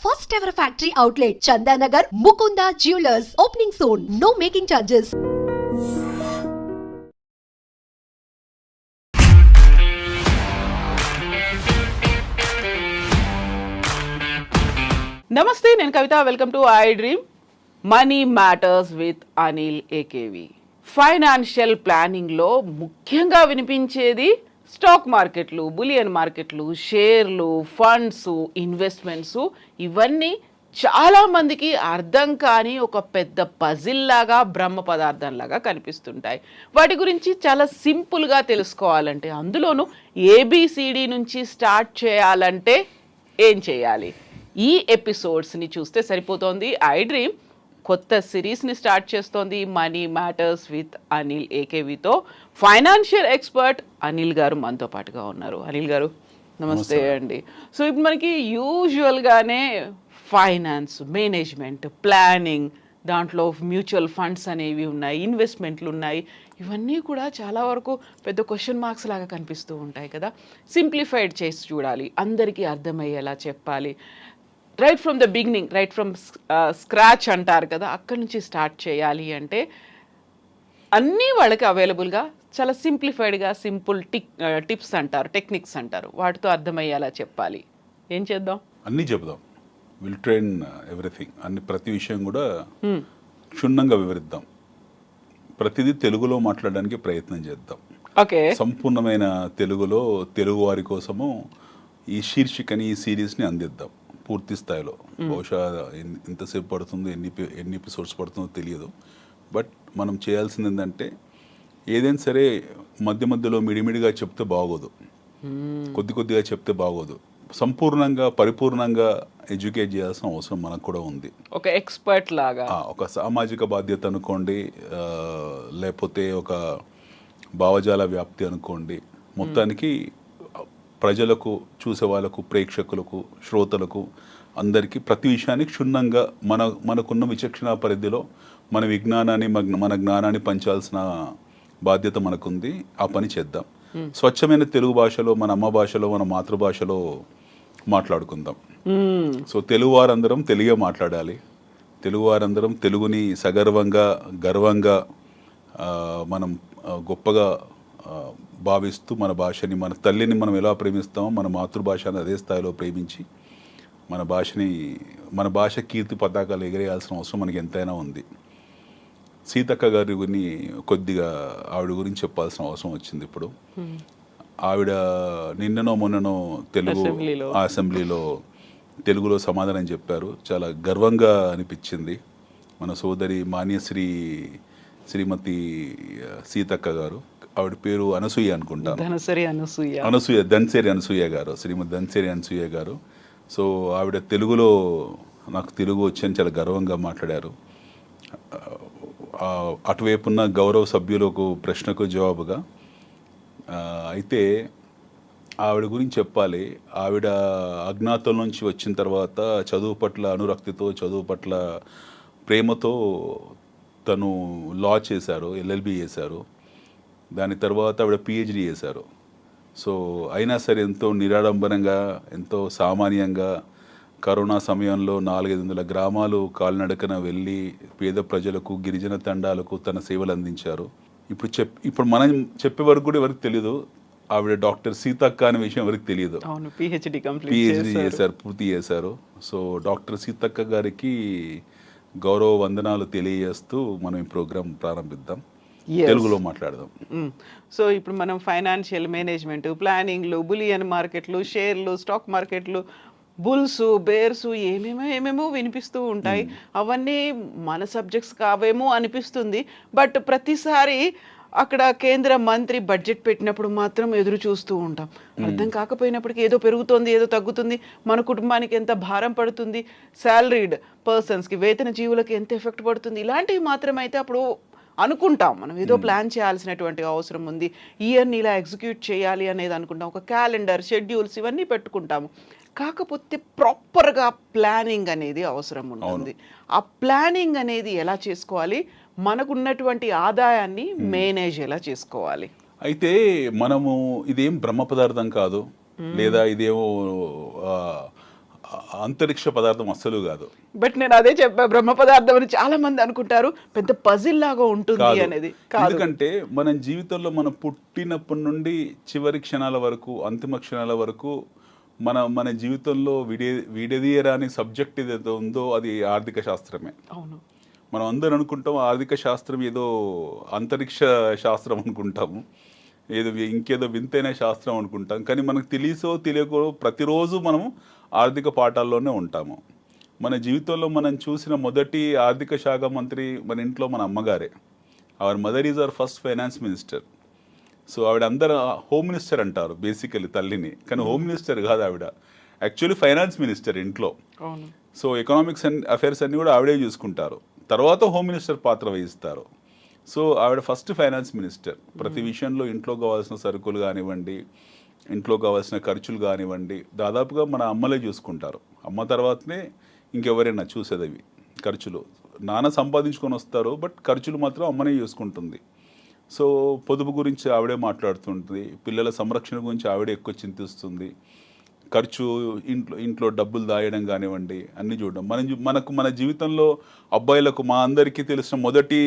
First ever factory outlet, Chandanagar, Mukunda Jewelers, opening soon. No making charges. నమస్తే, నేను Kavitha. Welcome to I dream money matters with Anil AKV. Financial ప్లానింగ్లో ముఖ్యంగా వినిపించేది stock మార్కెట్లు, bullion మార్కెట్లు, షేర్లు, funds, investments. ఇవన్నీ చాలామందికి అర్థం కాని ఒక పెద్ద పజిల్ లాగా, బ్రహ్మ పదార్థం లాగా కనిపిస్తుంటాయి. వాటి గురించి చాలా సింపుల్గా తెలుసుకోవాలంటే, అందులోనూ ఏబిసిడి నుంచి స్టార్ట్ చేయాలంటే ఏం చేయాలి? ఈ ఎపిసోడ్స్ని చూస్తే సరిపోతుంది. ఐ డ్రీమ్ కొత్త సిరీస్ని స్టార్ట్ చేస్తోంది, మనీ మ్యాటర్స్ విత్ అనిల్ ఏకేవితో. ఫైనాన్షియల్ ఎక్స్పర్ట్ అనిల్ గారు మనతో పాటుగా ఉన్నారు. అనిల్ గారు నమస్తే అండి. సో ఇప్పుడు మనకి యూజువల్గానే ఫైనాన్స్, మేనేజ్మెంట్, ప్లానింగ్, దాంట్లో మ్యూచువల్ ఫండ్స్ అనేవి ఉన్నాయి, ఇన్వెస్ట్మెంట్లు ఉన్నాయి. ఇవన్నీ కూడా చాలా వరకు పెద్ద క్వశ్చన్ మార్క్స్ లాగా కనిపిస్తూ ఉంటాయి కదా. సింప్లిఫైడ్ చేసి చూడాలి, అందరికీ అర్థమయ్యేలా చెప్పాలి. Right from the beginning, right from scratch అంటారు కదా, అక్కడి నుంచి స్టార్ట్ చేయాలి అంటే అన్నీ వాళ్ళకి అవైలబుల్గా చాలా సింప్లిఫైడ్గా, సింపుల్ టిప్స్ అంటారు, టెక్నిక్స్ అంటారు, వాటితో అర్థమయ్యేలా చెప్పాలి. ఏం చేద్దాం? అన్నీ చెప్దాం. Will train everything. ప్రతి విషయం కూడా క్షుణ్ణంగా వివరిద్దాం. ప్రతిదీ తెలుగులో మాట్లాడడానికి ప్రయత్నం చేద్దాం. ఓకే, సంపూర్ణమైన తెలుగులో తెలుగు వారి కోసము ఈ శీర్షికని, ఈ సిరీస్ని అందిద్దాం పూర్తి స్థాయిలో. బహుశా ఎంతసేపు పడుతుందో, ఎన్ని ఎపిసోడ్స్ పడుతుందో తెలియదు. బట్ మనం చేయాల్సింది ఏంటంటే, ఏదైనా సరే మధ్య మధ్యలో మిడిమిడిగా చెప్తే బాగోదు, కొద్ది కొద్దిగా చెప్తే బాగోదు. సంపూర్ణంగా, పరిపూర్ణంగా ఎడ్యుకేట్ చేయాల్సిన అవసరం మనకు కూడా ఉంది. ఒక ఎక్స్పర్ట్ లాగా, ఒక సామాజిక బాధ్యత అనుకోండి, లేకపోతే ఒక భావజాల వ్యాప్తి అనుకోండి. మొత్తానికి ప్రజలకు, చూసే వాళ్ళకు, ప్రేక్షకులకు, శ్రోతలకు, అందరికీ ప్రతి విషయాన్ని క్షుణ్ణంగా మనకున్న విచక్షణ పరిధిలో మన విజ్ఞానాన్ని, మన జ్ఞానాన్ని పంచాల్సిన బాధ్యత మనకుంది. ఆ పని చేద్దాం. స్వచ్ఛమైన తెలుగు భాషలో, మన అమ్మ భాషలో, మన మాతృభాషలో మాట్లాడుకుందాం. సో తెలుగువారందరం తెలుగే మాట్లాడాలి. తెలుగువారందరం తెలుగుని సగర్వంగా, గర్వంగా, మనం గొప్పగా భావిస్తూ, మన భాషని, మన తల్లిని మనం ఎలా ప్రేమిస్తామో మన మాతృభాషని అదే స్థాయిలో ప్రేమించి మన భాష కీర్తి పతాకాలు ఎగరేయాల్సిన అవసరం మనకి ఎంతైనా ఉంది. సీతక్క గారిని కొద్దిగా ఆవిడ గురించి చెప్పాల్సిన అవసరం వచ్చింది ఇప్పుడు. ఆవిడ నిన్ననో మొన్ననో తెలుగు అసెంబ్లీలో తెలుగులో సమాధానం చెప్పారు. చాలా గర్వంగా అనిపించింది. మన సోదరి మాన్యశ్రీ శ్రీమతి సీతక్క గారు, ఆవిడ పేరు అనసూయ అనుకుంటాను, ధన్సేరి అనసూయ గారు, శ్రీమతి ధన్సేరి అనసూయ గారు. సో ఆవిడ తెలుగులో నాకు తెలుగు వచ్చని చాలా గర్వంగా మాట్లాడారు. అటువైపున్న గౌరవ సభ్యులకు ప్రశ్నకు జవాబుగా అయితే ఆవిడ గురించి చెప్పాలి. ఆవిడ అజ్ఞాతం నుంచి వచ్చిన తర్వాత చదువు పట్ల అనురక్తితో, చదువు పట్ల ప్రేమతో తను లా చేశారు, ఎల్ఎల్బి చేశారు. దాని తర్వాత ఆవిడ పిహెచ్డి చేశారు. సో అయినా సరే ఎంతో నిరాడంబరంగా, ఎంతో సామాన్యంగా కరోనా సమయంలో 400-500 గ్రామాలు కాలినడకన వెళ్ళి పేద ప్రజలకు, గిరిజన తండాలకు తన సేవలు అందించారు. ఇప్పుడు మనం చెప్పే వరకు కూడా ఎవరికి తెలియదు, ఆవిడ డాక్టర్ సీతక్క అనే విషయం ఎవరికి తెలియదు. పిహెచ్డి చేశారు, పూర్తి చేశారు. సో డాక్టర్ సీతక్క గారికి గౌరవ వందనాలు తెలియజేస్తూ మనం ఈ ప్రోగ్రాం ప్రారంభిద్దాం. తెలుగులో మాట్లాడదాం. సో ఇప్పుడు మనం ఫైనాన్షియల్ మేనేజ్మెంట్, ప్లానింగ్లు, బులియన్ మార్కెట్లు, షేర్లు, స్టాక్ మార్కెట్లు, బుల్స్, బేర్స్, ఏమేమో వినిపిస్తూ ఉంటాయి. అవన్నీ మన సబ్జెక్ట్స్ కావేమో అనిపిస్తుంది. బట్ ప్రతిసారి అక్కడ కేంద్ర మంత్రి బడ్జెట్ పెట్టినప్పుడు మాత్రం ఎదురు చూస్తూ ఉంటాం. అర్థం కాకపోయినప్పటికీ ఏదో పెరుగుతోంది, ఏదో తగ్గుతుంది, మన కుటుంబానికి ఎంత భారం పడుతుంది, శాలరీడ్ పర్సన్స్కి, వేతన జీవులకి ఎంత ఎఫెక్ట్ పడుతుంది, ఇలాంటివి మాత్రమైతే అప్పుడు అనుకుంటాం. మనం ఏదో ప్లాన్ చేయాల్సినటువంటి అవసరం ఉంది, ఇయర్ని ఇలా ఎగ్జిక్యూట్ చేయాలి అనేది అనుకుంటాం. ఒక క్యాలెండర్, షెడ్యూల్స్ ఇవన్నీ పెట్టుకుంటాము. కాకపోతే ప్రాపర్గా ప్లానింగ్ అనేది అవసరం ఉంటుంది. ఆ ప్లానింగ్ అనేది ఎలా చేసుకోవాలి, మనకున్నటువంటి ఆదాయాన్ని మేనేజ్ ఎలా చేసుకోవాలి? అయితే మనము ఇదేం బ్రహ్మ పదార్థం కాదు, లేదా ఇదేమో అంతరిక్ష పదార్థం అస్సలు కాదు. బట్ నేను అదే చెప్పా, బ్రహ్మ పదార్థం అని చాలా మంది అనుకుంటారు, పెద్ద పజిల్ లాగా ఉంటుంది కాదు. అనేది కాదు. ఎందుకంటే మన జీవితంలో మనం పుట్టినప్పటి నుండి చివరి క్షణాల వరకు, అంతిమ క్షణాల వరకు మన జీవితంలో విడదీయరాని సబ్జెక్ట్ ఏదైతే ఉందో అది ఆర్థిక శాస్త్రమే. అవును. మనం అందరూ అనుకుంటాం ఆర్థిక శాస్త్రం ఏదో అంతరిక్ష శాస్త్రం అనుకుంటాము, ఏదో ఇంకేదో వింతైన శాస్త్రం అనుకుంటాం. కానీ మనకు తెలియకో ప్రతిరోజు మనము ఆర్థిక పాఠాల్లోనే ఉంటాము. మన జీవితంలో మనం చూసిన మొదటి ఆర్థిక శాఖ మంత్రి మన ఇంట్లో మన అమ్మగారే. Our mother is our first finance minister. So ఆవిడ అందరూ హోమ్ మినిస్టర్ అంటారు బేసికలీ తల్లిని, కానీ హోమ్ మినిస్టర్ కాదు ఆవిడ, యాక్చువల్లీ ఫైనాన్స్ మినిస్టర్ ఇంట్లో. సో ఎకనామిక్స్ అండ్ అఫైర్స్ అన్నీ కూడా ఆవిడే చూసుకుంటారు, తర్వాత హోమ్ మినిస్టర్ పాత్ర వహిస్తారు. సో ఆవిడ ఫస్ట్ ఫైనాన్స్ మినిస్టర్. ప్రతి విషయంలో ఇంట్లో కావాల్సిన సరుకులు కానివ్వండి, ఇంట్లో కావాల్సిన ఖర్చులు కానివ్వండి, దాదాపుగా మన అమ్మలే చూసుకుంటారు. అమ్మ తర్వాతనే ఇంకెవరైనా చూసేది అవి ఖర్చులు. నాన్న సంపాదించుకొని వస్తారు, బట్ ఖర్చులు మాత్రం అమ్మనే చూసుకుంటుంది. సో పొదుపు గురించి ఆవిడే మాట్లాడుతుంటుంది, పిల్లల సంరక్షణ గురించి ఆవిడే ఎక్కువ చింతిస్తుంది, ఖర్చు ఇంట్లో డబ్బులు దాయడం కానివ్వండి అన్నీ చూడడం. మన జీవితంలో అబ్బాయిలకు మా అందరికీ తెలిసిన మొదటి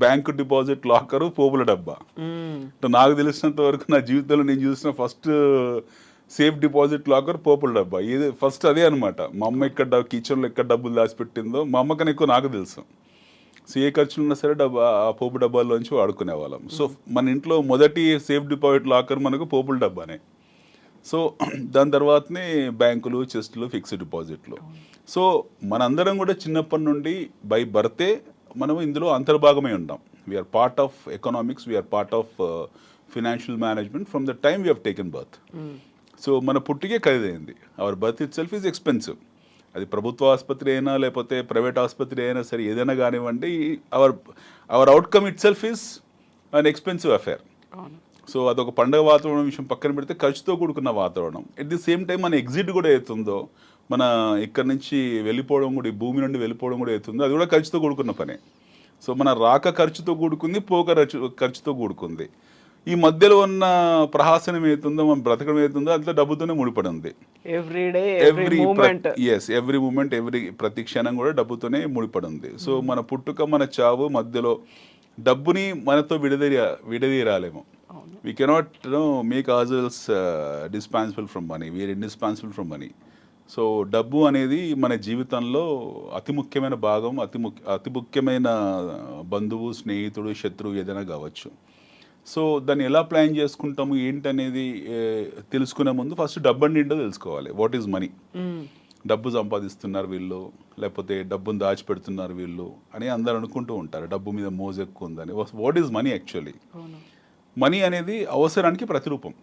బ్యాంకు డిపాజిట్ లాకరు పోపుల డబ్బా. నాకు తెలిసినంత వరకు నా జీవితంలో నేను చూసిన ఫస్ట్ సేఫ్ డిపాజిట్ లాకర్ పోపుల డబ్బా. ఇది ఫస్ట్ అదే అనమాట. మా అమ్మ ఇక్కడ కిచెన్లో ఎక్కడ డబ్బులు దాచిపెట్టిందో మా అమ్మకన్నా ఎక్కువ నాకు తెలుసు. సో ఏ ఖర్చులు ఉన్నా సరే ఆ పోపు డబ్బాల్లోంచి వాడుకునే వాళ్ళం. సో మన ఇంట్లో మొదటి సేఫ్ డిపాజిట్ లాకర్ మనకు పోపుల డబ్బానే. సో దాని తర్వాతనే బ్యాంకులు, చెస్టులు, ఫిక్స్డ్ డిపాజిట్లు. సో మనందరం కూడా చిన్నప్పటి నుండి బై బర్తే మనం ఇందులో అంతర్భాగమై ఉంటాం. We are part of economics, we are part of financial management from the time we have taken birth. So మన పుట్టికే ఖరీదైంది. Our birth itself is expensive. అది ప్రభుత్వ ఆసుపత్రి అయినా లేకపోతే ప్రైవేట్ ఆసుపత్రి అయినా సరే ఏదైనా కానివ్వండి, our outcome itself is an expensive affair. So అదొక పండుగ వాతావరణం విషయం పక్కన పెడితే ఖర్చుతో కూడుకున్న వాతావరణం. ఎట్ ది సేమ్ టైం మన ఎగ్జిట్ కూడా అవుతుందో, మన ఇక్కడ నుంచి వెళ్ళిపోవడం కూడా, ఈ భూమి నుండి వెళ్ళిపోవడం కూడా అవుతుందో, అది కూడా ఖర్చుతో కూడుకున్న పనే. సో మన రాక ఖర్చుతో కూడుకుంది, పోక ఖర్చుతో కూడుకుంది. ఈ మధ్యలో ఉన్న ప్రహాసనం అవుతుందో, మన బ్రతకడం అవుతుందో అంతా డబ్బుతోనే ముడిపడి ఉంది. ఎవ్రీ మూమెంట్, ప్రతి క్షణం కూడా డబ్బుతోనే ముడిపడి ఉంది. సో మన పుట్టుక, మన చావు మధ్యలో డబ్బుని మనతో విడదీరాలేమో. We cannot make ourselves dispensable from money. We are indispensable from money. So డబ్బు అనేది మన జీవితంలో అతి ముఖ్యమైన భాగం, అతి ముఖ్యమైన బంధువు, స్నేహితుడు, శత్రువు ఏదైనా కావచ్చు. సో దాన్ని ఎలా ప్లాన్ చేసుకుంటాము ఏంటనేది తెలుసుకునే ముందు ఫస్ట్ డబ్బు అంటే ఏంటో తెలుసుకోవాలి. What is money? డబ్బు సంపాదిస్తున్నారు వీళ్ళు, లేకపోతే డబ్బును దాచిపెడుతున్నారు వీళ్ళు అని అందరు అనుకుంటూ ఉంటారు. డబ్బు మీద మోజు ఎక్కువ ఉందని. What is money actually? Money అనేది అవసరానికి ప్రతిరూపం.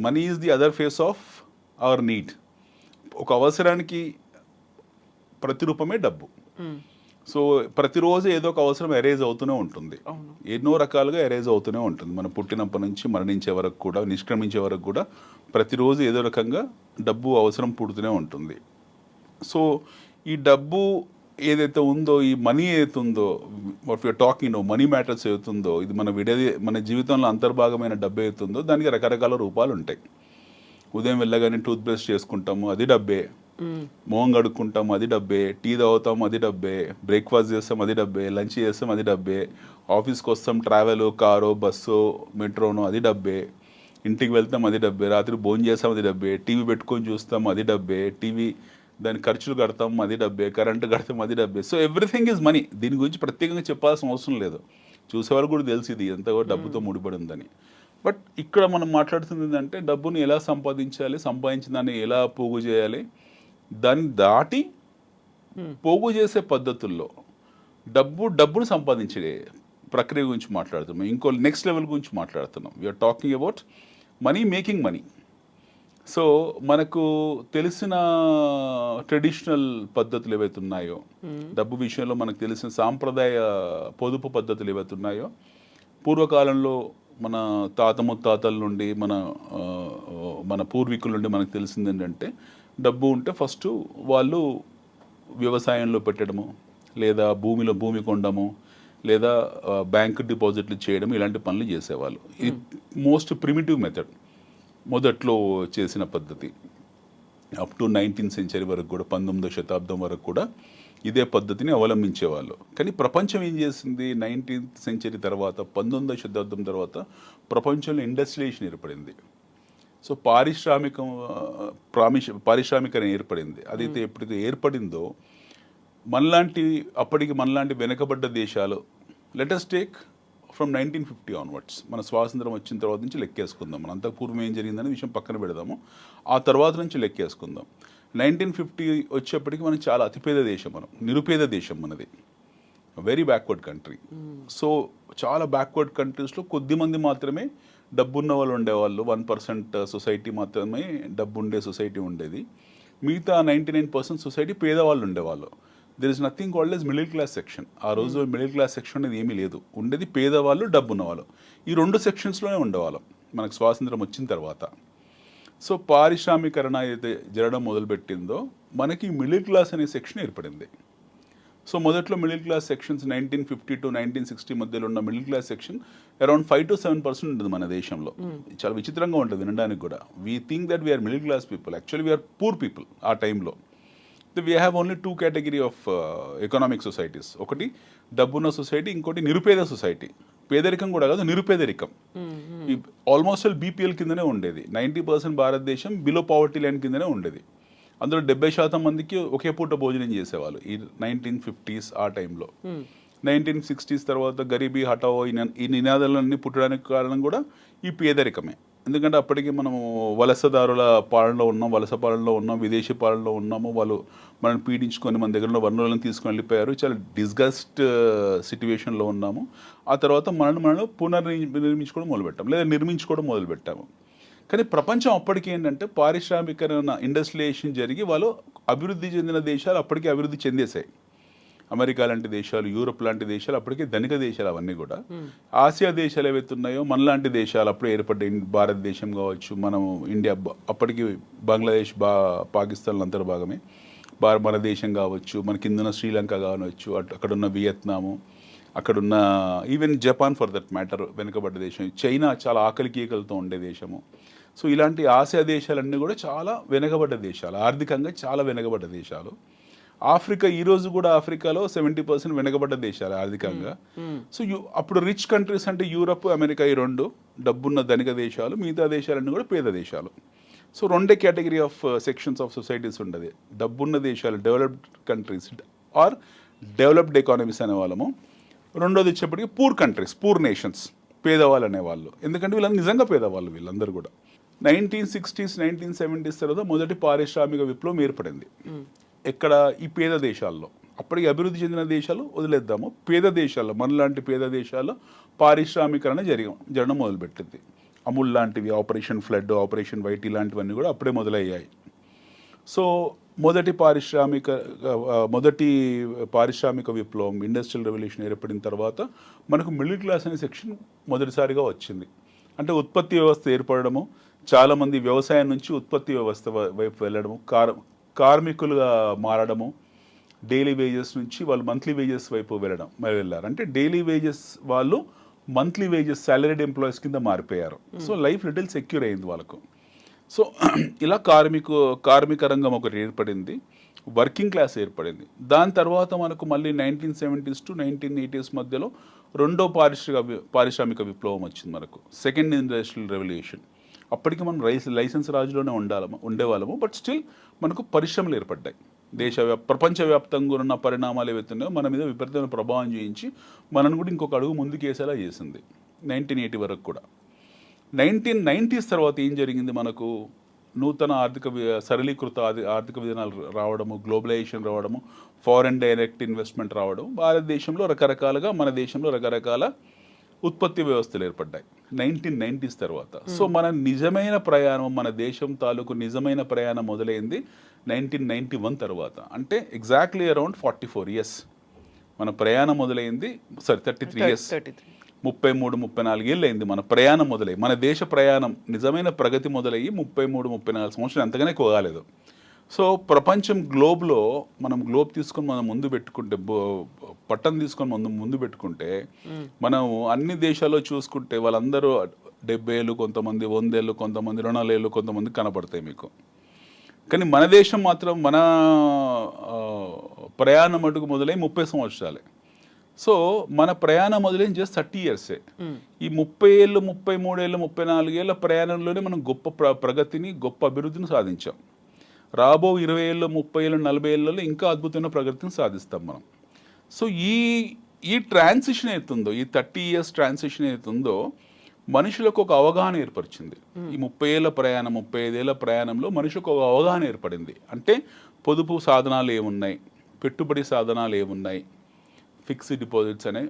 Money is the other face of our need. ఒక అవసరానికి ప్రతిరూపమే డబ్బు. సో ప్రతిరోజు ఏదో ఒక అవసరం ఎరేజ్ అవుతూనే ఉంటుంది, ఎన్నో రకాలుగా ఎరేజ్ అవుతూనే ఉంటుంది. మనం పుట్టినప్పటి నుంచి మరణించే వరకు కూడా, నిష్క్రమించే వరకు కూడా ప్రతిరోజు ఏదో రకంగా డబ్బు అవసరం పుడుతూనే ఉంటుంది. సో ఈ డబ్బు ఏదైతే ఉందో, ఈ మనీ ఏదైతే ఉందో, what you're talking money matters ఏదైతుందో, ఇది మన జీవితంలో అంతర్భాగమైన డబ్బు ఏదైతుందో దానికి రకరకాల రూపాలు ఉంటాయి. ఉదయం వెళ్ళగానే టూత్ బ్రష్ చేసుకుంటాము, అది డబ్బే. మొహం కడుక్కుంటాము, అది డబ్బే. టీ తాగుతాము, అది డబ్బే. బ్రేక్ఫాస్ట్ చేస్తాం, అది డబ్బే. లంచ్ చేస్తాం, అది డబ్బే. ఆఫీస్కి వస్తాం, ట్రావెల్, కారో, బస్సో, మెట్రోనో, అది డబ్బే. ఇంటికి వెళ్తాం, అది డబ్బే. రాత్రి భోజనం చేస్తాం, అది డబ్బే. టీవీ పెట్టుకొని చూస్తాం, అది డబ్బే. దాని ఖర్చులు కడతాం, అది డబ్బే. కరెంటు కడతాం, అది డబ్బే. So everything is money. దీని గురించి ప్రత్యేకంగా చెప్పాల్సిన అవసరం లేదు, చూసేవాళ్ళు కూడా తెలిసి ఇది ఎంత డబ్బుతో ముడిపడి ఉందని. బట్ ఇక్కడ మనం మాట్లాడుతుంది ఏంటంటే డబ్బుని ఎలా సంపాదించాలి, సంపాదించిన దాన్ని ఎలా పోగు చేయాలి, దాన్ని దాటి పోగు చేసే పద్ధతుల్లో డబ్బును సంపాదించే ప్రక్రియ గురించి మాట్లాడుతున్నాం. ఇంకో నెక్స్ట్ లెవెల్ గురించి మాట్లాడుతున్నాం. We're talking about money making money. So మనకు తెలిసిన ట్రెడిషనల్ పద్ధతులు ఏవైతే ఉన్నాయో, డబ్బు విషయంలో మనకు తెలిసిన సాంప్రదాయ పొదుపు పద్ధతులు ఏవైతే ఉన్నాయో, పూర్వకాలంలో మన తాత ముత్తాతల నుండి, మన పూర్వీకుల నుండి మనకు తెలిసింది ఏంటంటే డబ్బు ఉంటే ఫస్ట్ వాళ్ళు వ్యవసాయంలో పెట్టడము, లేదా భూమి కొనడము, లేదా బ్యాంక్ డిపాజిట్లు చేయడం, ఇలాంటి పనులు చేసేవాళ్ళు. ఇది మోస్ట్ ప్రిమిటివ్ మెథడ్, మొదట్లో చేసిన పద్ధతి. అప్ టు 19th సెంచరీ వరకు కూడా 19వ శతాబ్దం వరకు కూడా ఇదే పద్ధతిని అవలంబించేవాళ్ళు. కానీ ప్రపంచం ఏం చేసింది? 19th సెంచరీ తర్వాత 19వ శతాబ్దం తర్వాత ప్రపంచంలో ఇండస్ట్రియలైజేషన్ ఏర్పడింది. సో పారిశ్రామికరణ ఏర్పడింది. అదైతే ఎప్పుడైతే ఏర్పడిందో అప్పటికి మనలాంటి వెనకబడ్డ దేశాలు, లెటస్ టేక్ ఫ్రమ్ 1950 ఆన్వర్డ్స్, మన స్వాతంత్రం వచ్చిన తర్వాత నుంచి లెక్కేసుకుందాం. మన అంతకు పూర్వం ఏం జరిగిందనే విషయం పక్కన పెడదాము, ఆ తర్వాత నుంచి లెక్కేసుకుందాం. 1950 వచ్చేప్పటికి మనం చాలా అతిపేద దేశం, నిరుపేద దేశం మనది, వెరీ బ్యాక్వర్డ్ కంట్రీ. సో చాలా బ్యాక్వర్డ్ కంట్రీస్లో కొద్దిమంది మాత్రమే డబ్బున్న వాళ్ళు ఉండేవాళ్ళు. 1% సొసైటీ మాత్రమే డబ్బుండే సొసైటీ ఉండేది. మిగతా 99% సొసైటీ పేదవాళ్ళు ఉండేవాళ్ళు. There is nothing called as middle class section. ఆ రోజు మిడిల్ క్లాస్ సెక్షన్ అనేది ఏమీ లేదు. ఉండేది పేదవాళ్ళు, డబ్బున్నవాళ్ళు. ఈ 2 సెక్షన్స్లోనే ఉండేవాళ్ళం మనకు స్వాతంత్రం వచ్చిన తర్వాత. సో పారిశ్రామికరణ అయితే జరగడం మొదలుపెట్టిందో మనకి మిడిల్ క్లాస్ అనే సెక్షన్ ఏర్పడింది. సో మొదట్లో మిడిల్ క్లాస్ సెక్షన్స్ 1950 to 1960 మధ్యలో ఉన్న middle class section around 5 to 7% ఉంటుంది మన దేశంలో. చాలా విచిత్రంగా ఉంటుంది వినడానికి కూడా. We think that we're middle class people, actually we're poor people. ఆ టైంలో we have only 2 category of economic societies. ఒకటి డబ్బున్న సొసైటీ, ఇంకోటి నిరుపేద సొసైటీ. పేదరికం కూడా కాదు, నిరుపేదరికం. ఆల్మోస్ట్ ఆల్ బీపీఎల్ కిందనే ఉండేది. 90% భారతదేశం బిలో పావర్టీ లైన్ కిందనే ఉండేది. అందులో 70% మందికి ఒకే పూట భోజనం చేసేవాళ్ళు ఈ 1950s ఆ టైంలో. 1960s తర్వాత గరీబీ హటావో ఈ నినాదాలన్నీ పుట్టడానికి కారణం కూడా ఈ పేదరికమే. ఎందుకంటే అప్పటికి మనము వలసదారుల పాలనలో ఉన్నాం, వలస పాలనలో ఉన్నాం, విదేశీ పాలనలో ఉన్నాము. వాళ్ళు మనల్ని పీడించుకొని మన దగ్గర ఉన్న వనరులను తీసుకొని వెళ్ళిపోయారు. చాలా డిస్గస్ట్ సిట్యువేషన్లో ఉన్నాము. ఆ తర్వాత మనం పునర్నిర్మించుకోవడం మొదలుపెట్టాము, లేదా నిర్మించుకోవడం మొదలుపెట్టాము. కానీ ప్రపంచం అప్పటికి ఏంటంటే పారిశ్రామికరణ, ఇండస్ట్రియలైజేషన్ జరిగి వాళ్ళు అభివృద్ధి చెందిన దేశాలు అప్పటికే అభివృద్ధి చెందేశాయి. అమెరికా లాంటి దేశాలు, యూరోప్ లాంటి దేశాలు అప్పటికే ధనిక దేశాలు అవన్నీ కూడా. ఆసియా దేశాలు ఏవైతే ఉన్నాయో మనలాంటి దేశాలు అప్పుడే ఏర్పడ్డ భారతదేశం కావచ్చు, మనం ఇండియా, అప్పటికి బంగ్లాదేశ్, పాకిస్తాన్ అంతర్భాగమే మన దేశం కావచ్చు, మన కిందన్న శ్రీలంక కావచ్చు, అక్కడున్న వియత్నాము, అక్కడున్న even Japan for that matter వెనుకబడ్డ దేశం, చైనా చాలా ఆకలి కేకలతో ఉండే దేశము. సో ఇలాంటి ఆసియా దేశాలన్నీ కూడా చాలా వెనుకబడ్డ దేశాలు, ఆర్థికంగా చాలా వెనుకబడ్డ దేశాలు. ఆఫ్రికా, ఈరోజు కూడా ఆఫ్రికాలో 70% వెనుకబడ్డ దేశాలు ఆర్థికంగా. సో అప్పుడు రిచ్ కంట్రీస్ అంటే యూరప్, అమెరికా, ఈ 2 డబ్బున్న ధనిక దేశాలు. మిగతా దేశాలన్నీ కూడా పేద దేశాలు. So 2 category of sections of societies ఉండదు. డబ్బున్న దేశాలు, developed countries or developed economies అనేవాళ్ళము. రెండోది వచ్చేప్పటికి పూర్ కంట్రీస్, పూర్ నేషన్స్, పేదవాళ్ళు అనేవాళ్ళు. ఎందుకంటే వీళ్ళందరూ నిజంగా పేదవాళ్ళు వీళ్ళందరూ కూడా. 1960s 1970s తర్వాత మొదటి పారిశ్రామిక విప్లవం ఏర్పడింది. ఎక్కడ? ఈ పేద దేశాల్లో. అప్పటికి అభివృద్ధి చెందిన దేశాలు వదిలేద్దాము, పేద దేశాల్లో, మనలాంటి పేద దేశాల్లో పారిశ్రామికరణ జరగడం మొదలుపెట్టింది. అమూల్ లాంటివి, ఆపరేషన్ ఫ్లడ్, ఆపరేషన్ వైట్ ఇలాంటివన్నీ కూడా అప్పుడే మొదలయ్యాయి. సో మొదటి పారిశ్రామిక విప్లవం, ఇండస్ట్రియల్ రెవల్యూషన్ ఏర్పడిన తర్వాత మనకు మిడిల్ క్లాస్ అనే సెక్షన్ మొదటిసారిగా వచ్చింది. అంటే ఉత్పత్తి వ్యవస్థ ఏర్పడము, చాలామంది వ్యవసాయం నుంచి ఉత్పత్తి వ్యవస్థ వైపు వెళ్ళడము, కార్మికులుగా మారడము, డైలీ వేజెస్ నుంచి వాళ్ళు మంత్లీ వేజెస్ వైపు వెళ్ళారు. అంటే డైలీ వేజెస్ వాళ్ళు మంత్లీ వేజెస్, సాలరీడ్ ఎంప్లాయీస్ కింద మారిపోయారు. సో లైఫ్ లిటిల్ సెక్యూర్ అయింది వాళ్ళకు. సో ఇలా కార్మిక రంగం ఒకటి ఏర్పడింది, వర్కింగ్ క్లాస్ ఏర్పడింది. దాని తర్వాత మనకు మళ్ళీ 1970s to 1980s మధ్యలో రెండో పారిశ్రామిక విప్లవం వచ్చింది మనకు, సెకండ్ ఇండస్ట్రియల్ రెవల్యూషన్. అప్పటికి మనం లైసెన్స్ రాజులోనే ఉండేవాళ్ళము, బట్ స్టిల్ మనకు పరిశ్రమలు ఏర్పడ్డాయి. ప్రపంచవ్యాప్తంగా ఉన్న పరిణామాలు ఏవైతున్నాయో మన మీద విపరీతమైన ప్రభావం చేయించి మనను కూడా ఇంకొక అడుగు ముందుకేసేలా చేసింది 1980 వరకు కూడా. 1990s తర్వాత ఏం జరిగింది? మనకు నూతన సరళీకృత ఆర్థిక విధానాలు రావడము, గ్లోబలైజేషన్ రావడము, ఫారెన్ డైరెక్ట్ ఇన్వెస్ట్మెంట్ రావడం, భారతదేశంలో రకరకాలుగా, మన దేశంలో రకరకాల ఉత్పత్తి వ్యవస్థలు ఏర్పడ్డాయి 1990s తర్వాత. సో మన నిజమైన ప్రయాణం, మన దేశం తాలూకు నిజమైన ప్రయాణం మొదలైంది 1991 తర్వాత. అంటే ఎగ్జాక్ట్లీ అరౌండ్ 44 years మన ప్రయాణం మొదలైంది. 33 years, 33-34 ఏళ్ళు అయింది మన ప్రయాణం మొదలై, మన దేశ ప్రయాణం, నిజమైన ప్రగతి మొదలయ్యి 33-34 సంవత్సరాలు, ఎంతగానే కాలేదు. సో ప్రపంచం గ్లోబ్లో మనం గ్లోబ్ తీసుకొని మనం ముందు పెట్టుకుంటే, పట్టం తీసుకొని ముందు పెట్టుకుంటే, మనం అన్ని దేశాల్లో చూసుకుంటే వాళ్ళందరూ 70 ఏళ్ళు, కొంతమంది 100 ఏళ్ళు, కొంతమంది 200 ఏళ్ళు, కొంతమంది కనపడతాయి మీకు. కానీ మన దేశం మాత్రం మన ప్రయాణం మటుకు మొదలై 30 సంవత్సరాలే. సో మన ప్రయాణం మొదలైన జస్ట్ 30 ఇయర్సే. ఈ 30 ఏళ్ళు, 33 ఏళ్ళు, 34 ఏళ్ళ ప్రయాణంలోనే మనం గొప్ప ప్రగతిని, గొప్ప అభివృద్ధిని సాధించాం. రాబో 20 ఏళ్ళు, 30 ఏళ్ళు, 40 ఏళ్ళలో ఇంకా అద్భుతమైన ప్రగతిని సాధిస్తాం మనం. సో ఈ ట్రాన్సిషన్ అవుతుందో, ఈ 30 ఇయర్స్ ట్రాన్సిషన్ అవుతుందో మనుషులకు ఒక అవగాహన ఏర్పరిచింది. ఈ 30 ఏళ్ళ ప్రయాణం, 35 ఏళ్ళ ప్రయాణంలో మనుషులకు ఒక అవగాహన ఏర్పడింది. అంటే పొదుపు సాధనాలు ఏమున్నాయి, పెట్టుబడి సాధనాలు ఏమున్నాయి, ఫిక్స్డ్ డిపాజిట్స్ అనే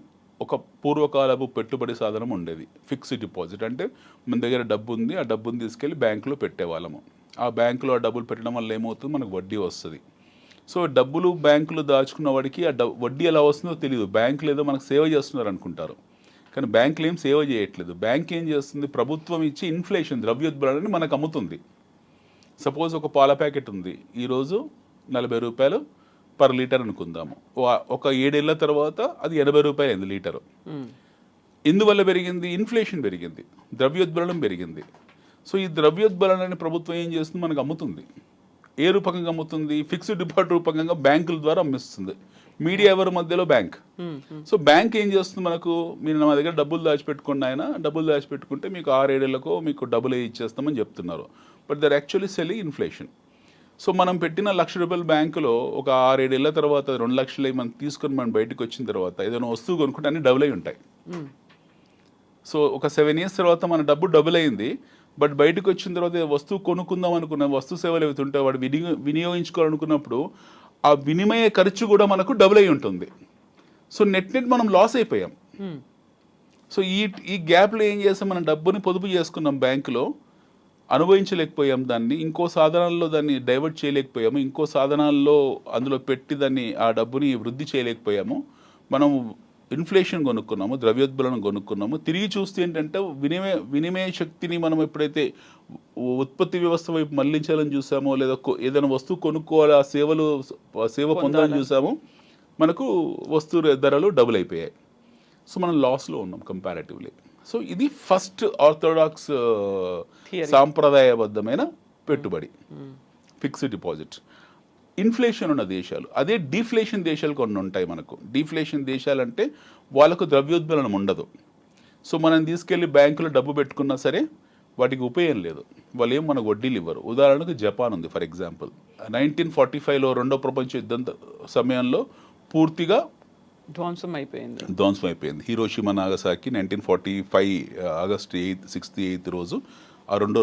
ఒక పూర్వకాలపు పెట్టుబడి సాధనం ఉండేది. ఫిక్స్డ్ డిపాజిట్ అంటే మన దగ్గర డబ్బు ఉంది, ఆ డబ్బుని తీసుకెళ్ళి బ్యాంకులో పెట్టేవాళ్ళము. ఆ బ్యాంకులో ఆ డబ్బులు పెట్టడం వల్ల ఏమవుతుంది, మనకు వడ్డీ వస్తుంది. సో డబ్బులు బ్యాంకులో దాచుకున్న వాడికి ఆ వడ్డీ ఎలా వస్తుందో తెలియదు. బ్యాంకులు ఏదో మనకు సేవ చేస్తున్నారు అనుకుంటారు, కానీ బ్యాంకులు ఏం సేవ చేయట్లేదు. బ్యాంక్ ఏం చేస్తుంది, ప్రభుత్వం ఇచ్చి ఇన్ఫ్లేషన్, ద్రవ్యోల్బణాన్ని మనకు అమ్ముతుంది. సపోజ్ ఒక పాల ప్యాకెట్ ఉంది, ఈరోజు 40 రూపాయలు పర్ లీటర్ అనుకుందాము. ఒక 7 ఏళ్ళ తర్వాత అది 80 రూపాయలు అయింది లీటరు. ఎందువల్ల పెరిగింది? ఇన్ఫ్లేషన్ పెరిగింది, ద్రవ్యోల్బణం పెరిగింది. సో ఈ ద్రవ్యోల్బణాన్ని ప్రభుత్వం ఏం చేస్తుంది, మనకు అమ్ముతుంది. ఏ రూపకంగా అమ్ముతుంది? ఫిక్స్డ్ డిపాజిట్ రూపకంగా బ్యాంకుల ద్వారా అమ్మిస్తుంది. మీడియా ఎవరి మధ్యలో? బ్యాంక్. సో బ్యాంక్ ఏం చేస్తుంది, మనకు మీరు మా దగ్గర డబ్బులు దాచిపెట్టుకోండి, ఆయన డబ్బులు దాచిపెట్టుకుంటే మీకు 6-7 ఏళ్ళకో మీకు డబ్బులు ఇచ్చేస్తామని చెప్తున్నారు. But they're actually selling inflation. So మనం పెట్టిన 1,00,000 రూపాయల బ్యాంకులో ఒక 6-7 ఏళ్ళ తర్వాత 2 లక్షలు మనం తీసుకొని మనం బయటకు వచ్చిన తర్వాత ఏదైనా వస్తువు కొనుక్కుంటే అన్ని డబుల్ అయి ఉంటాయి. సో ఒక 7 ఇయర్స్ తర్వాత మన డబ్బు డబుల్ అయింది. బట్ బయటకు వచ్చిన తర్వాత వస్తువు కొనుక్కుందాం అనుకున్న వస్తు సేవలు ఏవైతుంటే వాడు వినియోగించుకోవాలనుకున్నప్పుడు ఆ వినిమయ ఖర్చు కూడా మనకు డబుల్ అయి ఉంటుంది. సో నెట్ మనం లాస్ అయిపోయాం. సో ఈ గ్యాప్లో ఏం చేస్తాం, మనం డబ్బుని పొదుపు చేసుకున్నాం బ్యాంకులో, అనుభవించలేకపోయాం దాన్ని, ఇంకో సాధనాల్లో దాన్ని డైవర్ట్ చేయలేకపోయాము, ఇంకో సాధనాల్లో అందులో పెట్టి దాన్ని ఆ డబ్బుని వృద్ధి చేయలేకపోయాము. మనం ఇన్ఫ్లేషన్ కొనుక్కున్నాము, ద్రవ్యోల్బణం కొనుక్కున్నాము. తిరిగి చూస్తే ఏంటంటే వినిమయ శక్తిని మనం ఎప్పుడైతే ఉత్పత్తి వ్యవస్థ వైపు మళ్లించాలని చూసామో, లేదా ఏదైనా వస్తువు కొనుక్కోవాలి, ఆ సేవ పొందాలని చూసామో, మనకు వస్తువు ధరలు డబుల్ అయిపోయాయి. సో మనం లాస్లో ఉన్నాం కంపారిటివ్లీ. సో ఇది ఫస్ట్ ఆర్థోడాక్స్ సాంప్రదాయబద్ధమైన పెట్టుబడి, ఫిక్స్డ్ డిపాజిట్. ఇన్ఫ్లేషన్ ఉన్న దేశాలు, అదే డీఫ్లేషన్ దేశాలు కొన్ని ఉంటాయి మనకు. డీఫ్లేషన్ దేశాలు అంటే వాళ్ళకు ద్రవ్యోల్బణం ఉండదు. సో మనం తీసుకెళ్ళి బ్యాంకులో డబ్బు పెట్టుకున్నా సరే వాటికి ఉపయోగం లేదు, వాళ్ళు ఏం మనకు వడ్డీలు ఇవ్వరు. ఉదాహరణకు జపాన్ ఉంది ఫర్ ఎగ్జాంపుల్. 1945లో రెండో ప్రపంచ యుద్ధం సమయంలో పూర్తిగా ధ్వంసం అయిపోయింది. Hiroshima Nagasaki 1945 August 6th 8th రోజు ఆ 2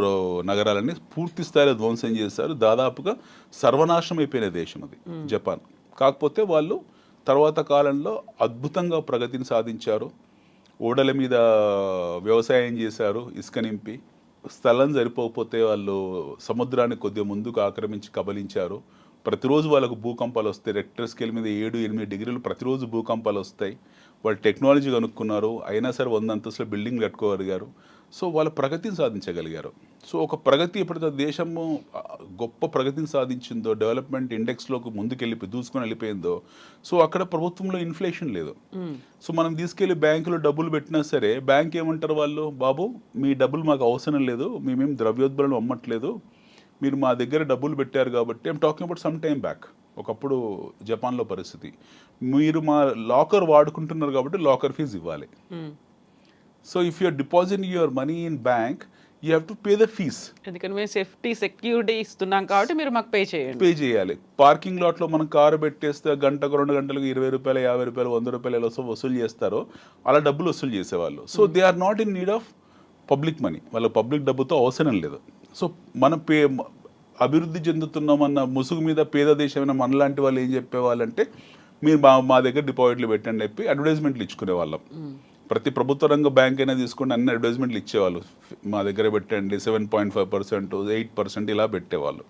నగరాలన్నీ పూర్తి స్థాయిలో ధ్వంసం చేశారు. దాదాపుగా సర్వనాశనం అయిపోయిన దేశం అది జపాన్. కాకపోతే వాళ్ళు తర్వాత కాలంలో అద్భుతంగా ప్రగతిని సాధించారు. ఓడల మీద వ్యవసాయం చేశారు, ఇసుక నింపి. స్థలం సరిపోకపోతే వాళ్ళు సముద్రాన్ని కొద్దిగా ముందుకు ఆక్రమించి కబలించారు. ప్రతిరోజు వాళ్ళకు భూకంపాలు వస్తాయి. రెక్టర్ స్కేల్ మీద 7-8 డిగ్రీలు ప్రతిరోజు భూకంపాలు వస్తాయి. వాళ్ళు టెక్నాలజీ కనుక్కున్నారు, అయినా సరే 100 అంతస్తుల బిల్డింగ్ కట్టుకోగలిగారు. సో వాళ్ళ ప్రగతిని సాధించగలిగారు. సో ఒక ప్రగతి ఎప్పుడైతే దేశము గొప్ప ప్రగతిని సాధించిందో, డెవలప్మెంట్ ఇండెక్స్లోకి దూసుకొని వెళ్ళిపోయిందో, సో అక్కడ ప్రభుత్వంలో ఇన్ఫ్లేషన్ లేదు. సో మనం తీసుకెళ్ళి బ్యాంకులో డబ్బులు పెట్టినా సరే బ్యాంక్ ఏమంటారు వాళ్ళు, బాబు మీ డబ్బులు మాకు అవసరం లేదు, మేమేం ద్రవ్యోల్బణం అమ్మట్లేదు, మీరు మా దగ్గర డబ్బులు పెట్టారు కాబట్టి. I'm talking about some time back. ఒకప్పుడు జపాన్లో పరిస్థితి, మీరు మా లాకర్ వాడుకుంటున్నారు కాబట్టి లాకర్ ఫీజు ఇవ్వాలి. So if you're depositing your money in bank, you have to pay the fees. ఎందుకంటే మేము సెక్యూరిటీ ఇస్తున్నాం కాబట్టి మీరు మాకు పే చేయాలి. పార్కింగ్ లాట్లో మనం కారు పెట్టేస్తే గంటకు 2 గంటలకు 20 రూపాయలు, 50 రూపాయలు, 100 రూపాయలు ఎలా వసూలు చేస్తారో అలా డబ్బులు వసూలు చేసేవాళ్ళు. So they are not in need of public money. వాళ్ళ పబ్లిక్ డబ్బుతో అవసరం లేదు. సో మనం అభివృద్ధి చెందుతున్నామన్న ముసుగు మీద పేద దేశమైన మనలాంటి వాళ్ళు ఏం చెప్పేవాళ్ళంటే, మీరు మా దగ్గర డిపాజిట్లు పెట్టండి చెప్పి అడ్వర్టైజ్మెంట్లు ఇచ్చుకునే వాళ్ళం. ప్రతి ప్రభుత్వ రంగ బ్యాంక్ అయినా తీసుకుంటే అన్ని అడ్వర్టైజ్మెంట్లు ఇచ్చేవాళ్ళు. మా దగ్గర పెట్టండి 7.5%, 8% ఇలా పెట్టేవాళ్ళు.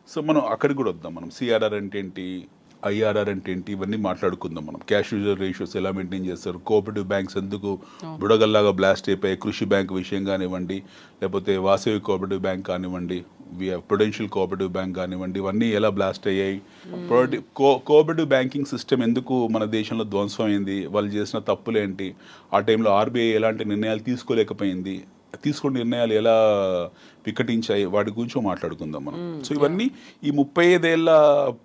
సో మనం అక్కడికి కూడా వద్దాం. మనం సిఆర్ఆర్ అంటే ఏంటి, ఐఆర్ఆర్ అంటే ఏంటి, ఇవన్నీ మాట్లాడుకుందాం. మనం క్యాష్ యూజర్ రేషియోస్ ఎలా మెయింటైన్ చేస్తారు, కోఆపరేటివ్ బ్యాంక్స్ ఎందుకు బుడగల్లాగా బ్లాస్ట్ అయిపోయాయి, కృషి బ్యాంక్ విషయం కానివ్వండి, లేకపోతే వాసవి కోఆపరేటివ్ బ్యాంక్ కానివ్వండి, ప్రొడెన్షియల్ కోఆపరేటివ్ బ్యాంక్ కానివ్వండి, ఇవన్నీ ఎలా బ్లాస్ట్ అయ్యాయి, కోఆపరేటివ్ బ్యాంకింగ్ సిస్టమ్ ఎందుకు మన దేశంలో ధ్వంసం అయింది, వాళ్ళు చేసిన తప్పులేంటి, ఆ టైంలో ఆర్బీఐ ఎలాంటి నిర్ణయాలు తీసుకోలేకపోయింది, తీసుకున్న నిర్ణయాలు ఎలా వికటించాయి వాటి గురించి మాట్లాడుకుందాం మనం. సో ఇవన్నీ ఈ 35 ఏళ్ల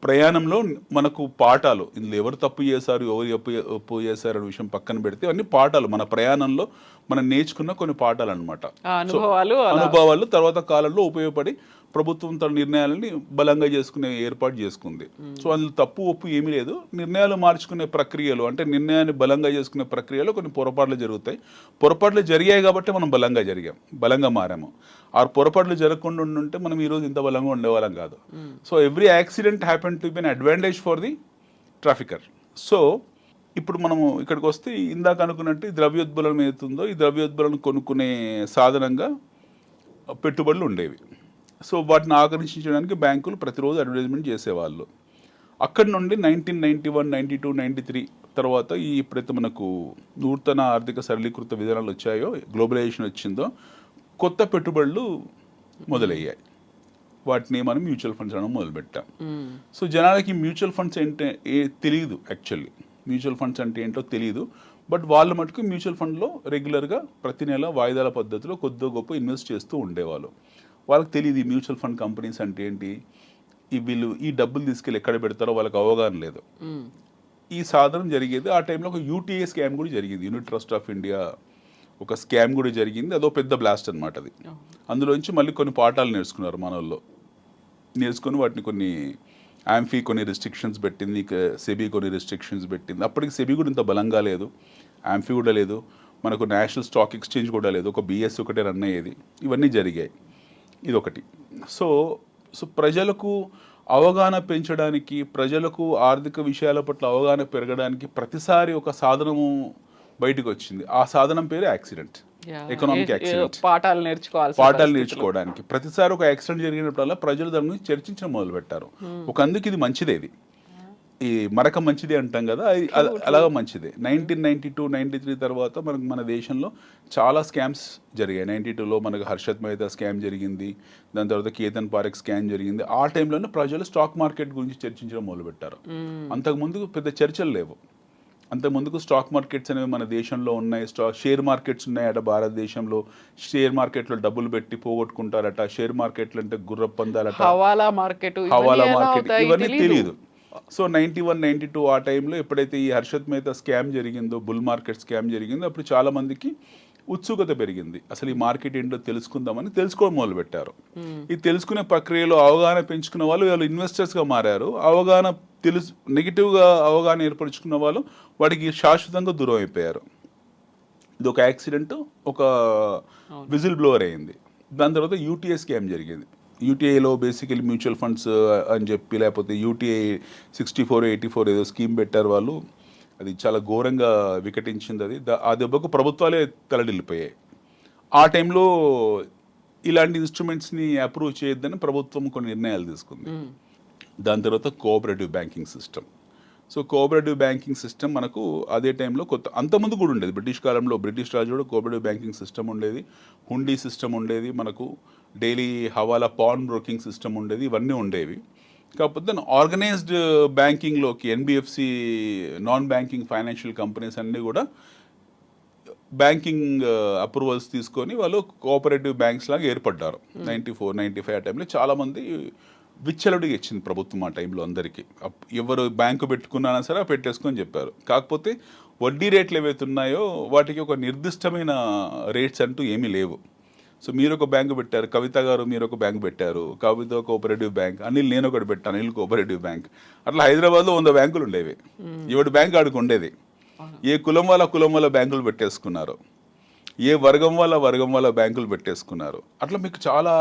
ప్రయాణంలో మనకు పాఠాలు. ఇందులో ఎవరు తప్పు చేశారు, ఎవరు ఒప్పు చేశారు అనే విషయం పక్కన పెడితే అన్ని పాఠాలు మన ప్రయాణంలో మనం నేర్చుకున్న కొన్ని పాఠాలు అనమాట. అనుభవాలు తర్వాత కాలంలో ఉపయోగపడి ప్రభుత్వం తన నిర్ణయాలని బలంగా చేసుకునే ఏర్పాటు చేసుకుంది. సో అందులో తప్పు ఒప్పు ఏమీ లేదు. నిర్ణయాలు మార్చుకునే ప్రక్రియలు అంటే నిర్ణయాన్ని బలంగా చేసుకునే ప్రక్రియలో కొన్ని పొరపాట్లు జరుగుతాయి. పొరపాట్లు జరిగాయి కాబట్టి మనం బలంగా మారాము. ఆ పొరపాట్లు జరగకుండా ఉంటే మనం ఈరోజు ఇంత బలంగా ఉండేవాళ్ళం కాదు. So every accident happen to be an advantage for the trafficker. So ఇప్పుడు మనము ఇక్కడికి వస్తే ఇందాక అనుకున్నట్టు ద్రవ్యోద్బలం ఏతుందో ఈ ద్రవ్యోద్బలను కొనుక్కునే సాధనంగా పెట్టుబడులు ఉండేవి. సో వాటిని ఆకర్షించడానికి బ్యాంకులు ప్రతిరోజు అడ్వర్టైజ్మెంట్ చేసేవాళ్ళు. అక్కడి నుండి 1991, 92, 93 తర్వాత ఈ ఎప్పుడైతే మనకు నూతన ఆర్థిక సరళీకృత విధానాలు వచ్చాయో, గ్లోబలైజేషన్ వచ్చిందో, కొత్త పెట్టుబడులు మొదలయ్యాయి. వాటిని మనం మ్యూచువల్ ఫండ్స్ అనడం మొదలుపెట్టాం. సో జనాలకి మ్యూచువల్ ఫండ్స్ ఏంటంటే తెలియదు. యాక్చువల్లీ మ్యూచువల్ ఫండ్స్ అంటే ఏంటో తెలియదు. బట్ వాళ్ళు మటుకు మ్యూచువల్ ఫండ్లో రెగ్యులర్గా ప్రతి నెల వాయిదాల పద్ధతిలో కొద్దిగా గొప్ప ఇన్వెస్ట్ చేస్తూ ఉండేవాళ్ళు. వాళ్ళకి తెలియదు ఈ మ్యూచువల్ ఫండ్ కంపెనీస్ అంటే ఏంటి, వీళ్ళు ఈ డబ్బులు తీసుకెళ్ళి ఎక్కడ పెడతారో వాళ్ళకి అవగాహన లేదు. ఈ సాధనం జరిగేది ఆ టైంలో. ఒక యూటీఏ స్కామ్ కూడా జరిగింది, యూనిట్ ట్రస్ట్ ఆఫ్ ఇండియా ఒక స్కామ్ కూడా జరిగింది. అదో పెద్ద బ్లాస్ట్ అనమాట అది. అందులోంచి మళ్ళీ కొన్ని పాఠాలు నేర్చుకున్నారు మనల్లో. నేర్చుకొని వాటిని కొన్ని ఆంఫీ కొన్ని రిస్ట్రిక్షన్స్ పెట్టింది, సెబీ కొన్ని రిస్ట్రిక్షన్స్ పెట్టింది. అప్పటికి సెబీ కూడా ఇంత బలంగా లేదు, ఆంఫీ కూడా లేదు, మనకు నేషనల్ స్టాక్ ఎక్స్చేంజ్ కూడా లేదు, ఒక బిఎస్ ఒకటే రన్ అయ్యేది. ఇవన్నీ జరిగాయి. ఇదొకటి. సో ప్రజలకు అవగాహన పెంచడానికి, ప్రజలకు ఆర్థిక విషయాల పట్ల అవగాహన పెరగడానికి ప్రతిసారి ఒక సాధనము బయటకు వచ్చింది. ఆ సాధనం పేరు యాక్సిడెంట్, ఎకనామిక్ యాక్సిడెంట్. పాఠాలు నేర్చుకోవడానికి ప్రతిసారి ఒక యాక్సిడెంట్ జరిగినప్పుడల్లా ప్రజలు దాని గురించి చర్చించడం మొదలు పెట్టారు. ఒక అందుకు ఇది మంచిదే, ఇది ఈ మరక మంచిది అంటాం కదా, అలాగా మంచిదే. 1992, 93 తర్వాత మనకు మన దేశంలో చాలా స్కామ్స్ జరిగాయి. 92లో మనకు హర్షద్ మెహతా స్కామ్ జరిగింది, దాని తర్వాత కేతన్ పారెక్ స్కామ్ జరిగింది. ఆ టైంలోనే ప్రజలు స్టాక్ మార్కెట్ గురించి చర్చించడం మొదలుపెట్టారు. అంతకుముందు పెద్ద చర్చలు లేవు. అంతకుముందుకు స్టాక్ మార్కెట్స్ అనేవి మన దేశంలో ఉన్నాయి, షేర్ మార్కెట్స్ ఉన్నాయట భారతదేశంలో. షేర్ మార్కెట్లో డబ్బులు పెట్టి పోగొట్టుకుంటారట, షేర్ మార్కెట్లు అంటే గుర్ర పందాలట, హవాలా మార్కెట్, ఇవన్నీ తెలియదు. సో 91, 92 ఆ టైంలో ఎప్పుడైతే ఈ హర్షద్ మెహతా స్కామ్ జరిగిందో, బుల్ మార్కెట్ స్కామ్ జరిగిందో, అప్పుడు చాలా మందికి ఉత్సుకత పెరిగింది. అసలు ఈ మార్కెట్ ఏంటో తెలుసుకుందామని తెలుసుకోవడం మొదలుపెట్టారు. ఈ తెలుసుకునే ప్రక్రియలో అవగాహన పెంచుకున్న వాళ్ళు ఇన్వెస్టర్స్గా మారారు. అవగాహన నెగిటివ్గా అవగాహన ఏర్పరచుకున్న వాళ్ళు వాటికి శాశ్వతంగా దూరం అయిపోయారు. ఇది ఒక యాక్సిడెంట్, ఒక విజిల్ బ్లోవర్ అయింది. దాని తర్వాత యూటీఏ స్కామ్ జరిగింది. యూటీఐలో బేసికలీ మ్యూచువల్ ఫండ్స్ అని చెప్పి, లేకపోతే యూటీఐ 64, 84 ఏదో స్కీమ్ పెట్టారు వాళ్ళు. అది చాలా ఘోరంగా వికటించింది. అది ఆ దెబ్బకు ప్రభుత్వాలే తలడిల్లిపోయాయి. ఆ టైంలో ఇలాంటి ఇన్స్ట్రుమెంట్స్ని అప్రూవ్ చేయొద్దని ప్రభుత్వం కొన్ని నిర్ణయాలు తీసుకుంది. దాని తర్వాత cooperative banking system. So cooperative banking system మనకు అదే టైంలో అంతకుముందు కూడా ఉండేది. బ్రిటిష్ కాలంలో, బ్రిటిష్ రాజులో కోఆపరేటివ్ బ్యాంకింగ్ సిస్టమ్ ఉండేది, హుండీ సిస్టమ్ ఉండేది, మనకు daily hawala pawn broking system ఉండేది, ఇవన్నీ ఉండేవి. కాకపోతే ఆర్గనైజ్డ్ బ్యాంకింగ్లోకి NBFC, non banking financial companies అన్నీ కూడా బ్యాంకింగ్ అప్రూవల్స్ తీసుకొని వాళ్ళు కోఆపరేటివ్ బ్యాంక్స్ లాగా ఏర్పడ్డారు. 94, 95 ఆ టైంలో చాలామంది విచ్చలడిగా ఇచ్చింది ప్రభుత్వం ఆ టైంలో అందరికీ. ఎవరు బ్యాంకు పెట్టుకున్నా సరే పెట్టేసుకొని చెప్పారు. కాకపోతే వడ్డీ రేట్లు ఏవైతే ఉన్నాయో వాటికి ఒక నిర్దిష్టమైన రేట్స్ అంటూ ఏమీ లేవు. సో మీరు ఒక బ్యాంకు పెట్టారు, కవిత గారు మీరు ఒక బ్యాంకు పెట్టారు, కవిత కోఆపరేటివ్ బ్యాంక్, అనిల్ నేను ఒకటి పెట్టాను, అనిల్ కోఆపరేటివ్ బ్యాంక్. అట్లా హైదరాబాద్లో 100 బ్యాంకులు ఉండేవి. ఎవడి బ్యాంక్ ఆడికి ఉండేది. ఏ కులం వాళ్ళ బ్యాంకులు పెట్టేసుకున్నారు, ఏ వర్గం వాళ్ళ బ్యాంకులు పెట్టేసుకున్నారు. అట్లా మీకు చాలా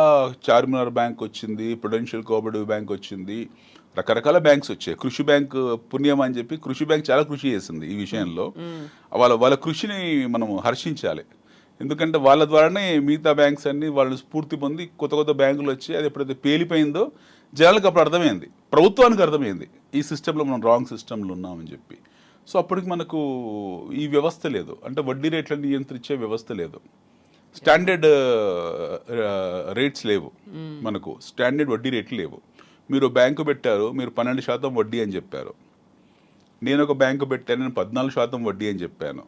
చార్మినార్ బ్యాంక్ వచ్చింది, ప్రుడెన్షియల్ కోఆపరేటివ్ బ్యాంక్ వచ్చింది, రకరకాల బ్యాంక్స్ వచ్చాయి. కృషి బ్యాంక్ పుణ్యం అని చెప్పి కృషి బ్యాంక్ చాలా కృషి చేసింది ఈ విషయంలో. వాళ్ళ కృషిని మనం హర్షించాలి. ఎందుకంటే వాళ్ళ ద్వారానే మిగతా బ్యాంక్స్ అన్ని వాళ్ళు స్ఫూర్తి పొంది కొత్త బ్యాంకులు వచ్చి అది ఎప్పుడైతే పేలిపోయిందో జనాలకు అప్పుడు అర్థమైంది, ప్రభుత్వానికి అర్థమైంది ఈ సిస్టంలో మనం రాంగ్ సిస్టంలో ఉన్నామని చెప్పి. సో అప్పటికి మనకు ఈ వ్యవస్థ లేదు, అంటే వడ్డీ రేట్లను నియంత్రించే వ్యవస్థ లేదు, స్టాండర్డ్ రేట్స్ లేవు, మనకు స్టాండర్డ్ వడ్డీ రేట్లు లేవు. మీరు బ్యాంకు పెట్టారు, మీరు 12% వడ్డీ అని చెప్పారు. నేను ఒక బ్యాంకు పెట్టాను, నేను 14% వడ్డీ అని చెప్పాను.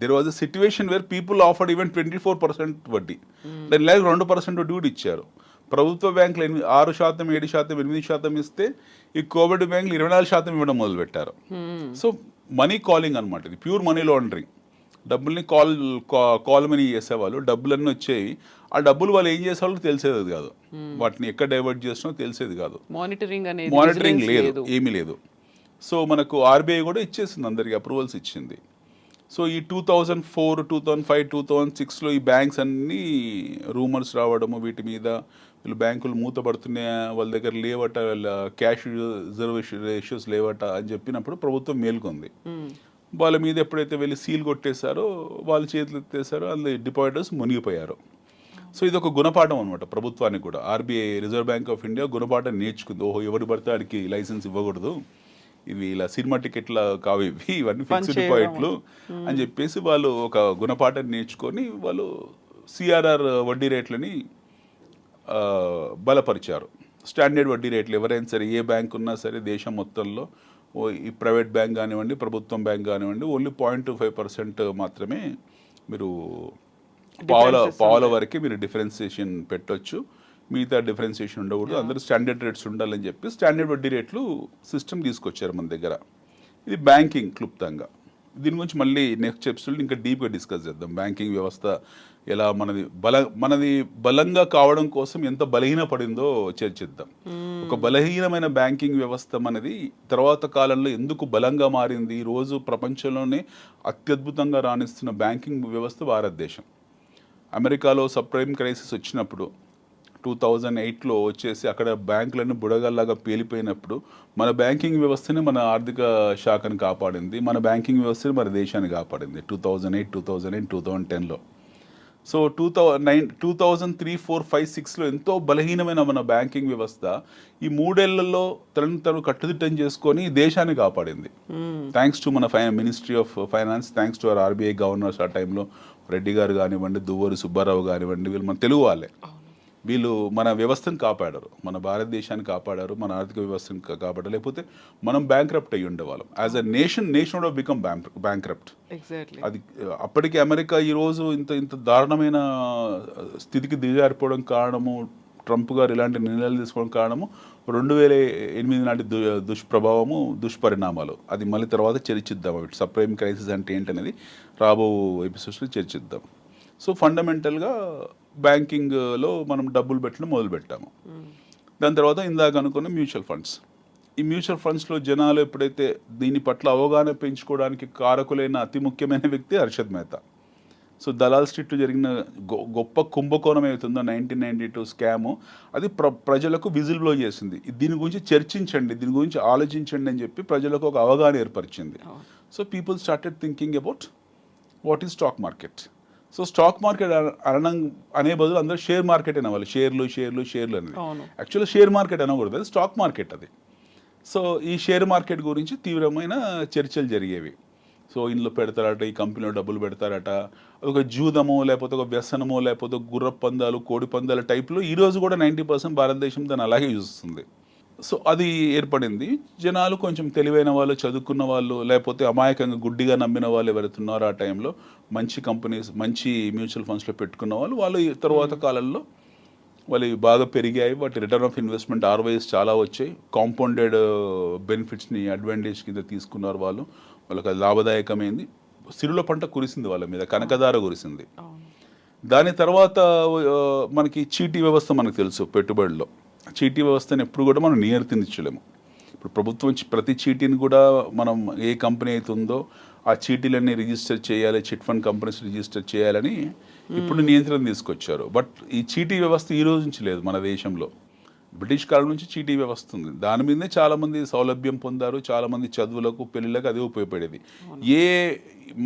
There was a situation where people offered even 24% వడ్డీ, దాని లేక 2% డ్యూటీ ఇచ్చారు. ప్రభుత్వ బ్యాంకులు 6%, 7%, 8% ఇస్తే ఈ కోవిడ్ బ్యాంకులు 24% ఇవ్వడం మొదలుపెట్టారు. సో మనీ కాలింగ్ అనమాట, ఇది ప్యూర్ మనీ లాండరింగ్. డబ్బుల్ని కాల్ మనీ చేసేవాళ్ళు, డబ్బులన్నీ వచ్చేవి. ఆ డబ్బులు వాళ్ళు ఏం చేసేవాళ్ళు తెలిసేది కాదు, వాటిని ఎక్కడ డైవర్ట్ చేసినా తెలిసేది కాదు. మానిటరింగ్ లేదు, ఏమీ లేదు. సో మనకు ఆర్బీఐ కూడా ఇచ్చేసింది, అందరికి అప్రూవల్స్ ఇచ్చింది. సో ఈ 2004, 2005, 2006లో ఈ బ్యాంక్స్ అన్నీ రూమర్స్ రావడము, వీటి మీద వీళ్ళు బ్యాంకులు మూతపడుతున్నాయా, వాళ్ళ దగ్గర లేవట, వాళ్ళ క్యాష్ రిజర్వేషన్ రేషియోస్ లేవట అని చెప్పినప్పుడు ప్రభుత్వం మేల్కొంది. వాళ్ళ మీద ఎప్పుడైతే వెళ్ళి సీల్ కొట్టేశారో, వాళ్ళ చేతులు ఎత్తేసారో, అందులో డిపాజిటర్స్ మునిగిపోయారు. సో ఇది ఒక గుణపాఠం అనమాట ప్రభుత్వానికి కూడా. RBI, reserve bank of India గుణపాఠం నేర్చుకుంది. ఓహో, ఎవరు పడితే వాడికి లైసెన్స్ ఇవ్వకూడదు, ఇవి ఇలా సినిమా టికెట్ల కావు, ఇవన్నీ ఫిక్స్డ్ డిపాజిట్లు అని చెప్పేసి వాళ్ళు ఒక గుణపాఠం నేర్చుకొని వాళ్ళు సిఆర్ఆర్ వడ్డీ రేట్లని బలపరిచారు. స్టాండర్డ్ వడ్డీ రేట్లు ఎవరైనా సరే, ఏ బ్యాంక్ ఉన్నా సరే దేశం మొత్తంలో, ఈ ప్రైవేట్ బ్యాంక్ కానివ్వండి, ప్రభుత్వం బ్యాంక్ కానివ్వండి, ఓన్లీ 0.25% మాత్రమే మీరు పావుల వరకే మీరు డిఫరెన్సియేషన్ పెట్టొచ్చు, మిగతా డిఫరెన్సియేషన్ ఉండకూడదు, అందరూ స్టాండర్డ్ రేట్స్ ఉండాలని చెప్పి స్టాండర్డ్ వడ్డీ రేట్లు సిస్టమ్ తీసుకొచ్చారు మన దగ్గర. ఇది బ్యాంకింగ్ క్లుప్తంగా. దీని గురించి మళ్ళీ నెక్స్ట్ ఎపిసోడ్ ఇంకా డీప్గా డిస్కస్ చేద్దాం. బ్యాంకింగ్ వ్యవస్థ ఎలా మనది బలంగా కావడం కోసం ఎంత బలహీనపడిందో చర్చిద్దాం. ఒక బలహీనమైన బ్యాంకింగ్ వ్యవస్థ మనది తర్వాత కాలంలో ఎందుకు బలంగా మారింది. ఈరోజు ప్రపంచంలోనే అత్యద్భుతంగా రాణిస్తున్న బ్యాంకింగ్ వ్యవస్థ భారతదేశం. అమెరికాలో సబ్ప్రైమ్ క్రైసిస్ వచ్చినప్పుడు 2008లో వచ్చేసి అక్కడ బ్యాంకులన్నీ బుడగల్లాగా పేలిపోయినప్పుడు మన బ్యాంకింగ్ వ్యవస్థనే మన ఆర్థిక శాఖను కాపాడింది, మన బ్యాంకింగ్ వ్యవస్థని మన దేశాన్ని కాపాడింది 2008, 2009, 2010లో. సో 2003, 2004, 5, 6లో ఎంతో బలహీనమైన మన బ్యాంకింగ్ వ్యవస్థ ఈ 3 ఏళ్లలో తను కట్టుదిట్టం చేసుకొని దేశాన్ని కాపాడింది. థ్యాంక్స్ టు మన ministry of finance, thanks to our RBI governors. ఆ టైంలో రెడ్డి గారు కానివ్వండి, దువ్వూరి సుబ్బారావు కానివ్వండి, వీళ్ళు మన తెలుగు వాళ్ళే. వీళ్ళు మన వ్యవస్థను కాపాడారు, మన భారతదేశాన్ని కాపాడారు, మన ఆర్థిక వ్యవస్థను కాపాడారు. లేకపోతే మనం బ్యాంక్రప్ట్ అయ్యి ఉండేవాళ్ళం. As a nation would have become bankrupt. అది అప్పటికి అమెరికా ఈరోజు ఇంత దారుణమైన స్థితికి దిగజారిపోవడం కారణము, ట్రంప్ గారు ఇలాంటి నిర్ణయాలు తీసుకోవడం కారణము 2008 నాటి దుష్ప్రభావము, దుష్పరిణామాలు. అది మళ్ళీ తర్వాత చర్చిద్దాం. అవి సబ్ప్రైమ్ క్రైసిస్ అంటే ఏంటనేది రాబో ఎపిసోడ్స్లో చర్చిద్దాం. సో ఫండమెంటల్గా బ్యాంకింగ్లో మనం డబ్బులు పెట్టడం మొదలుపెట్టాము. దాని తర్వాత ఇందాక అనుకున్న మ్యూచువల్ ఫండ్స్. ఈ మ్యూచువల్ ఫండ్స్లో జనాలు ఎప్పుడైతే దీని పట్ల అవగాహన పెంచుకోవడానికి కారకులైన అతి ముఖ్యమైన వ్యక్తి హర్షద్ మెహతా. సో దలాల్ స్ట్రీట్లో జరిగిన గొప్ప కుంభకోణం ఏమవుతుందో 1992 స్కాము, అది ప్రజలకు విజిల్ బ్లో చేసింది. దీని గురించి చర్చించండి, దీని గురించి ఆలోచించండి అని చెప్పి ప్రజలకు ఒక అవగాహన ఏర్పరిచింది. So people started thinking about what is stock market. So stock market అనే బదులు అందరూ షేర్ మార్కెట్ అనేవాళ్ళు. షేర్లు అనేది యాక్చువల్గా షేర్ మార్కెట్ అనకూడదు, అది స్టాక్ మార్కెట్ అది. సో ఈ షేర్ మార్కెట్ గురించి తీవ్రమైన చర్చలు జరిగేవి. సో ఇందులో పెడతారట, ఈ కంపెనీలో డబ్బులు పెడతారట, ఒక జూదమో లేకపోతే ఒక వ్యసనమో లేకపోతే గుర్ర పందాలు, కోడి పందాల టైప్లో ఈరోజు కూడా 90% భారతదేశం దాన్ని అలాగే చూస్తుంది. సో అది ఏర్పడింది. జనాలు కొంచెం తెలివైన వాళ్ళు, చదువుకున్న వాళ్ళు, లేకపోతే అమాయకంగా గుడ్డిగా నమ్మిన వాళ్ళు ఎవరైతున్నారో ఆ టైంలో మంచి కంపెనీస్, మంచి మ్యూచువల్ ఫండ్స్లో పెట్టుకున్న వాళ్ళు తర్వాత కాలంలో వాళ్ళు బాగా పెరిగాయి. వాటి రిటర్న్ ఆఫ్ ఇన్వెస్ట్మెంట్ ROIs చాలా వచ్చాయి. కాంపౌండెడ్ బెనిఫిట్స్ని అడ్వాంటేజ్ కింద తీసుకున్నారు వాళ్ళు. వాళ్ళకి అది లాభదాయకమైంది. సిరుల పంట కురిసింది వాళ్ళ మీద, కనకదార కురిసింది. దాని తర్వాత మనకి చీటీ వ్యవస్థ మనకు తెలుసు. పెట్టుబడిలో చీటీ వ్యవస్థను ఎప్పుడు కూడా మనం నియంత్రించలేము. ఇప్పుడు ప్రభుత్వం ప్రతి చీటీని కూడా మనం ఏ కంపెనీ అయితే ఉందో ఆ చీటీలన్నీ రిజిస్టర్ చేయాలి, చిట్ ఫండ్ కంపెనీస్ రిజిస్టర్ చేయాలని ఇప్పుడు నియంత్రణ తీసుకొచ్చారు. బట్ ఈ చీటీ వ్యవస్థ ఈ రోజు నుంచి లేదు మన దేశంలో. బ్రిటిష్ కాలం నుంచి చీటీ వ్యవస్థ ఉంది. దాని మీదనే చాలామంది సౌలభ్యం పొందారు. చాలామంది చదువులకు, పెళ్ళిళ్ళకు అదే ఉపయోగపడేది.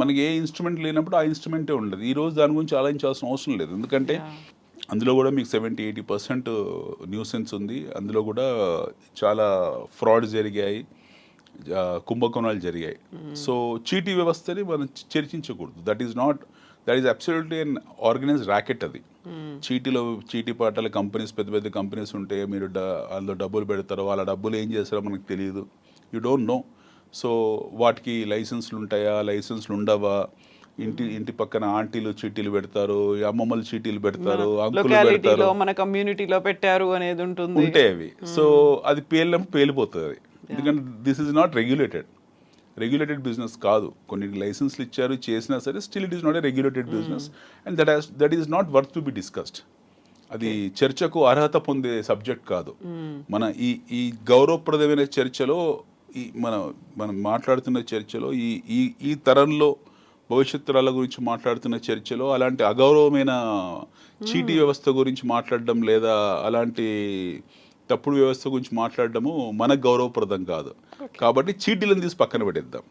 మనకి ఏ ఇన్స్ట్రుమెంట్ లేనప్పుడు ఆ ఇన్స్ట్రుమెంటే ఉండదు. ఈరోజు దాని గురించి ఆలోచించాల్సిన అవసరం లేదు. ఎందుకంటే అందులో కూడా మీకు 70-80% న్యూసెన్స్ ఉంది. అందులో కూడా చాలా ఫ్రాడ్ జరిగాయి, కుంభకోణాలు జరిగాయి. సో చీటీ వ్యవస్థని మనం చర్చించకూడదు. That is absolutely unorganised racket. అది చీటీ పాటల కంపెనీస్, పెద్ద పెద్ద కంపెనీస్ ఉంటే మీరు అందులో డబ్బులు పెడతారో, వాళ్ళ డబ్బులు ఏం చేస్తారో మనకు తెలియదు. You don't know. సో వాటికి లైసెన్స్లు ఉంటాయా, లైసెన్స్లు ఉండవా, ఇంటి పక్కన ఆంటీలు చీటీలు పెడతారు, అమ్మమ్మలు చీటీలు పెడతారు, అంకులు లొకాలిటీలో పెడతారు, మన కమ్యూనిటీలో పెట్టారు అనేది ఉంటుంది. ఉంటాయి అవి. సో అది పేలిపోతుంది అది. ఎందుకంటే this is not regulated business కాదు. కొన్ని లైసెన్స్లు ఇచ్చారు చేసినా సరే still it is not a regulated business and that is not worth to be discussed. అది చర్చకు అర్హత పొందే సబ్జెక్ట్ కాదు. మన ఈ గౌరవప్రదమైన చర్చలో మనం మాట్లాడుతున్న చర్చలో ఈ తరంలో భవిష్యత్ తరాల గురించి మాట్లాడుతున్న చర్చలో అలాంటి అగౌరవమైన చీటీ వ్యవస్థ గురించి మాట్లాడడం లేదా అలాంటి తప్పుడు వ్యవస్థ గురించి మాట్లాడడము మనకు గౌరవప్రదం కాదు. కాబట్టి చీటీలను తీసి పక్కన పెట్టేద్దాం.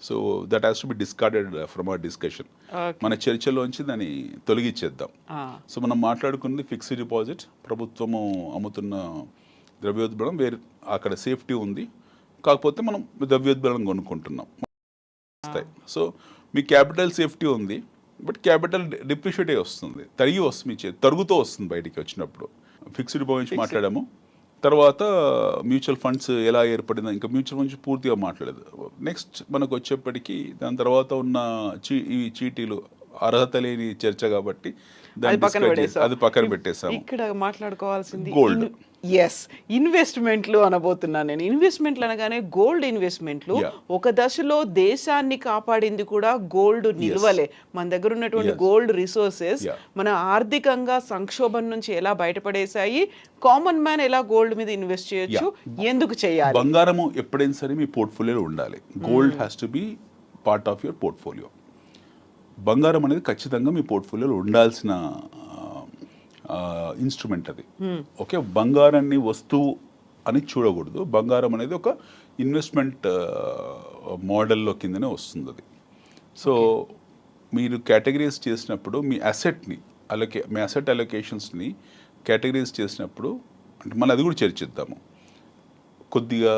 So that has to be discarded from our discussion. మన చర్చలోంచి దాన్ని తొలగించేద్దాం. సో మనం మాట్లాడుకున్నది ఫిక్స్డ్ డిపాజిట్, ప్రభుత్వము అమ్ముతున్న ద్రవ్యోల్బణం, అక్కడ సేఫ్టీ ఉంది, కాకపోతే మనం ద్రవ్యోల్బణం కొనుక్కుంటున్నాం. సో మీ క్యాపిటల్ సేఫ్టీ ఉంది, బట్ క్యాపిటల్ డిప్రిషియేట్ వస్తుంది, తరుగుతూ వస్తుంది బయటికి వచ్చినప్పుడు. ఫిక్స్డ్ డిపాజిట్ మాట్లాడాము. తర్వాత మ్యూచువల్ ఫండ్స్ ఎలా ఏర్పడిందో, ఇంకా మ్యూచువల్ ఫండ్స్ పూర్తిగా మాట్లాడలేదు. నెక్స్ట్ మనకు వచ్చేప్పటికీ దాని తర్వాత ఉన్న ఈ చీటీలు అర్హత లేని చర్చ కాబట్టి అది పక్కన పెట్టేసాము. ఇక్కడ మాట్లాడుకోవాల్సింది గోల్డ్. ఇన్వెస్ట్మెంట్లు అనబోతున్నాను నేను. ఇన్వెస్ట్మెంట్లు అనగానే గోల్డ్ ఇన్వెస్ట్మెంట్లు ఒక దశలో దేశాన్ని కాపాడింది కూడా గోల్డ్ నిల్వలే. మన దగ్గర ఉన్నటువంటి గోల్డ్ రిసోర్సెస్ మన ఆర్థికంగా సంక్షోభం నుంచి ఎలా బయటపడేశాయి, కామన్ మ్యాన్ ఎలా గోల్డ్ మీద ఇన్వెస్ట్ చేయొచ్చు, ఎందుకు చేయాలి? బంగారము ఎప్పుడైనా సరే మీ పోర్ట్ఫోలియోలో ఉండాలి. Gold has to be part of your portfolio. బంగారం అనేది ఖచ్చితంగా మీ పోర్ట్ఫోలియోలో ఉండాల్సిన ఇన్స్ట్రుమెంట్ అది. ఓకే, బంగారాన్ని వస్తువు అని చూడకూడదు. బంగారం అనేది ఒక ఇన్వెస్ట్మెంట్ మోడల్లో కిందనే వస్తుంది అది. సో మీరు కేటగిరీస్ చేసినప్పుడు మీ అసెట్ అలొకేషన్స్ని కేటగిరీస్ చేసినప్పుడు అంటే మనం అది కూడా చర్చిద్దాము. కొద్దిగా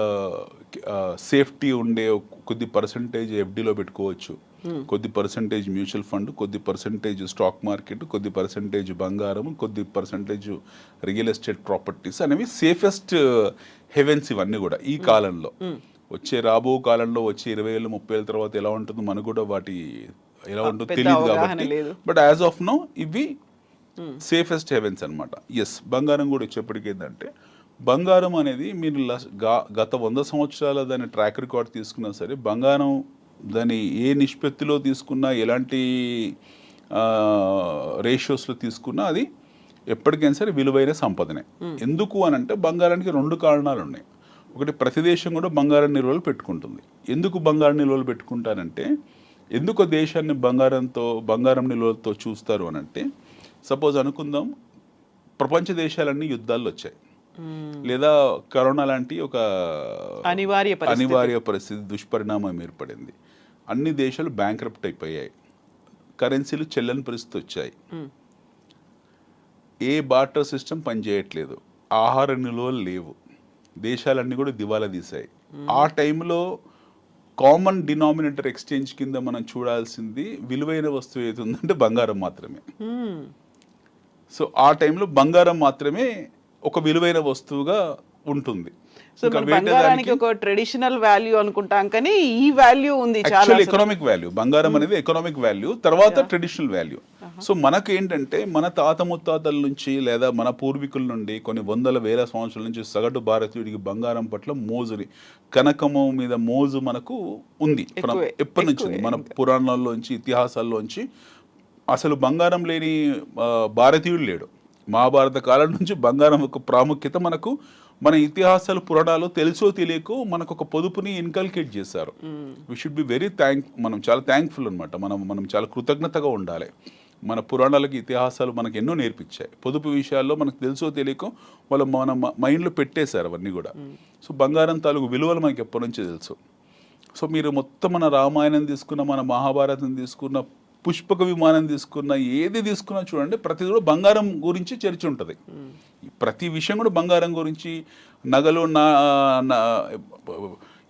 సేఫ్టీ ఉండే కొద్ది పర్సంటేజ్ ఎఫ్డీలో పెట్టుకోవచ్చు, కొద్ది పర్సంటేజ్ మ్యూచువల్ ఫండ్, కొద్ది పర్సంటేజ్ స్టాక్ మార్కెట్, కొద్ది పర్సంటేజ్ బంగారం, కొద్ది పర్సంటేజ్ రియల్ ఎస్టేట్ ప్రాపర్టీస్ అనేవి సేఫెస్ట్ హెవెన్స్ ఇవన్నీ కూడా ఈ కాలంలో. రాబో కాలంలో వచ్చే 20 ఏళ్ళు 30 ఏళ్ళ తర్వాత ఎలా ఉంటుందో మనకు కూడా వాటి ఎలా ఉంటుందో తెలియదు కాబట్టి, బట్ యాజ్ ఆఫ్ నో ఇవి సేఫెస్ట్ హెవెన్స్ అనమాట. ఎస్, బంగారం కూడా వచ్చేప్పటికి ఏంటంటే బంగారం అనేది మీరు గత 100 సంవత్సరాల దాని ట్రాక్ రికార్డ్ తీసుకున్నా సరే, బంగారం దాన్ని ఏ నిష్పత్తిలో తీసుకున్నా, ఎలాంటి రేషియోస్లో తీసుకున్నా అది ఎప్పటికైనా సరే విలువైన సంపదనే. ఎందుకు అని అంటే బంగారానికి 2 కారణాలు ఉన్నాయి. ఒకటి, ప్రతి దేశం కూడా బంగారం నిల్వలు పెట్టుకుంటుంది. ఎందుకు బంగారం నిల్వలు పెట్టుకుంటారంటే, ఎందుకు దేశాన్ని బంగారం నిల్వలతో చూస్తారు అని అంటే, సపోజ్ అనుకుందాం ప్రపంచ దేశాలన్నీ యుద్ధాల్లో వచ్చాయి, లేదా కరోనా లాంటి ఒక అనివార్య పరిస్థితి దుష్పరిణామం ఏర్పడింది. అన్ని దేశాలు బ్యాంక్రప్ట్ అయిపోయాయి, కరెన్సీలు చెల్లని పరిస్థితి వచ్చాయి, ఏ బార్టర్ సిస్టమ్ పనిచేయట్లేదు, ఆహార నిల్వలు లేవు, దేశాలన్నీ కూడా దివాలా తీశాయి. ఆ టైంలో కామన్ డినామినేటర్ ఎక్స్చేంజ్ కింద మనం చూడాల్సింది విలువైన వస్తువు ఏది ఉందంటే బంగారం మాత్రమే. సో ఆ టైంలో బంగారం మాత్రమే ఒక విలువైన వస్తువుగా ఉంటుంది. సో బంగారానికి ఒక ట్రెడిషనల్ వాల్యూ అనుకుంటాం, కానీ ఈ వాల్యూ ఉంది, చాలా ఎకనామిక్ వాల్యూ. బంగారం అనేది ఎకనామిక్ వాల్యూ, తర్వాత ట్రెడిషనల్ వాల్యూ. సో మనకు ఏంటంటే మన తాత ముత్తాతల నుంచి లేదా మన పూర్వీకుల నుండి కొన్ని వందల వేల సంవత్సరాల నుంచి సగటు భారతీయుడికి బంగారం పట్ల మోజుని, కనకము మీద మోజు మనకు ఉంది ఎప్పటి నుంచి. మన పురాణాల్లోంచి, ఇతిహాసాల్లోంచి అసలు బంగారం లేని భారతీయుడు లేడు. మహాభారత కాలం నుంచి బంగారం యొక్క ప్రాముఖ్యత మనకు మన ఇతిహాసాలు, పురాణాలు తెలుసో తెలియకో మనకు ఒక పొదుపుని ఇన్కల్కేట్ చేశారు. వి షుడ్ బి మనం చాలా థ్యాంక్ఫుల్ అనమాట. మనం చాలా కృతజ్ఞతగా ఉండాలి. మన పురాణాలకి, ఇతిహాసాలు మనకు ఎన్నో నేర్పించాయి. పొదుపు విషయాల్లో మనకు తెలుసో తెలియకో మన మైండ్లో పెట్టేశారు అవన్నీ కూడా. సో బంగారం తాలూకు విలువలు మనకి ఎప్పటి నుంచో తెలుసు. సో మీరు మొత్తం మన రామాయణం తీసుకున్న, మన మహాభారతం తీసుకున్న, పుష్పక విమానం తీసుకున్న, ఏది తీసుకున్నా చూడండి, ప్రతి కూడా బంగారం గురించి చర్చ ఉంటుంది. ప్రతి విషయం కూడా బంగారం గురించి. నగలు,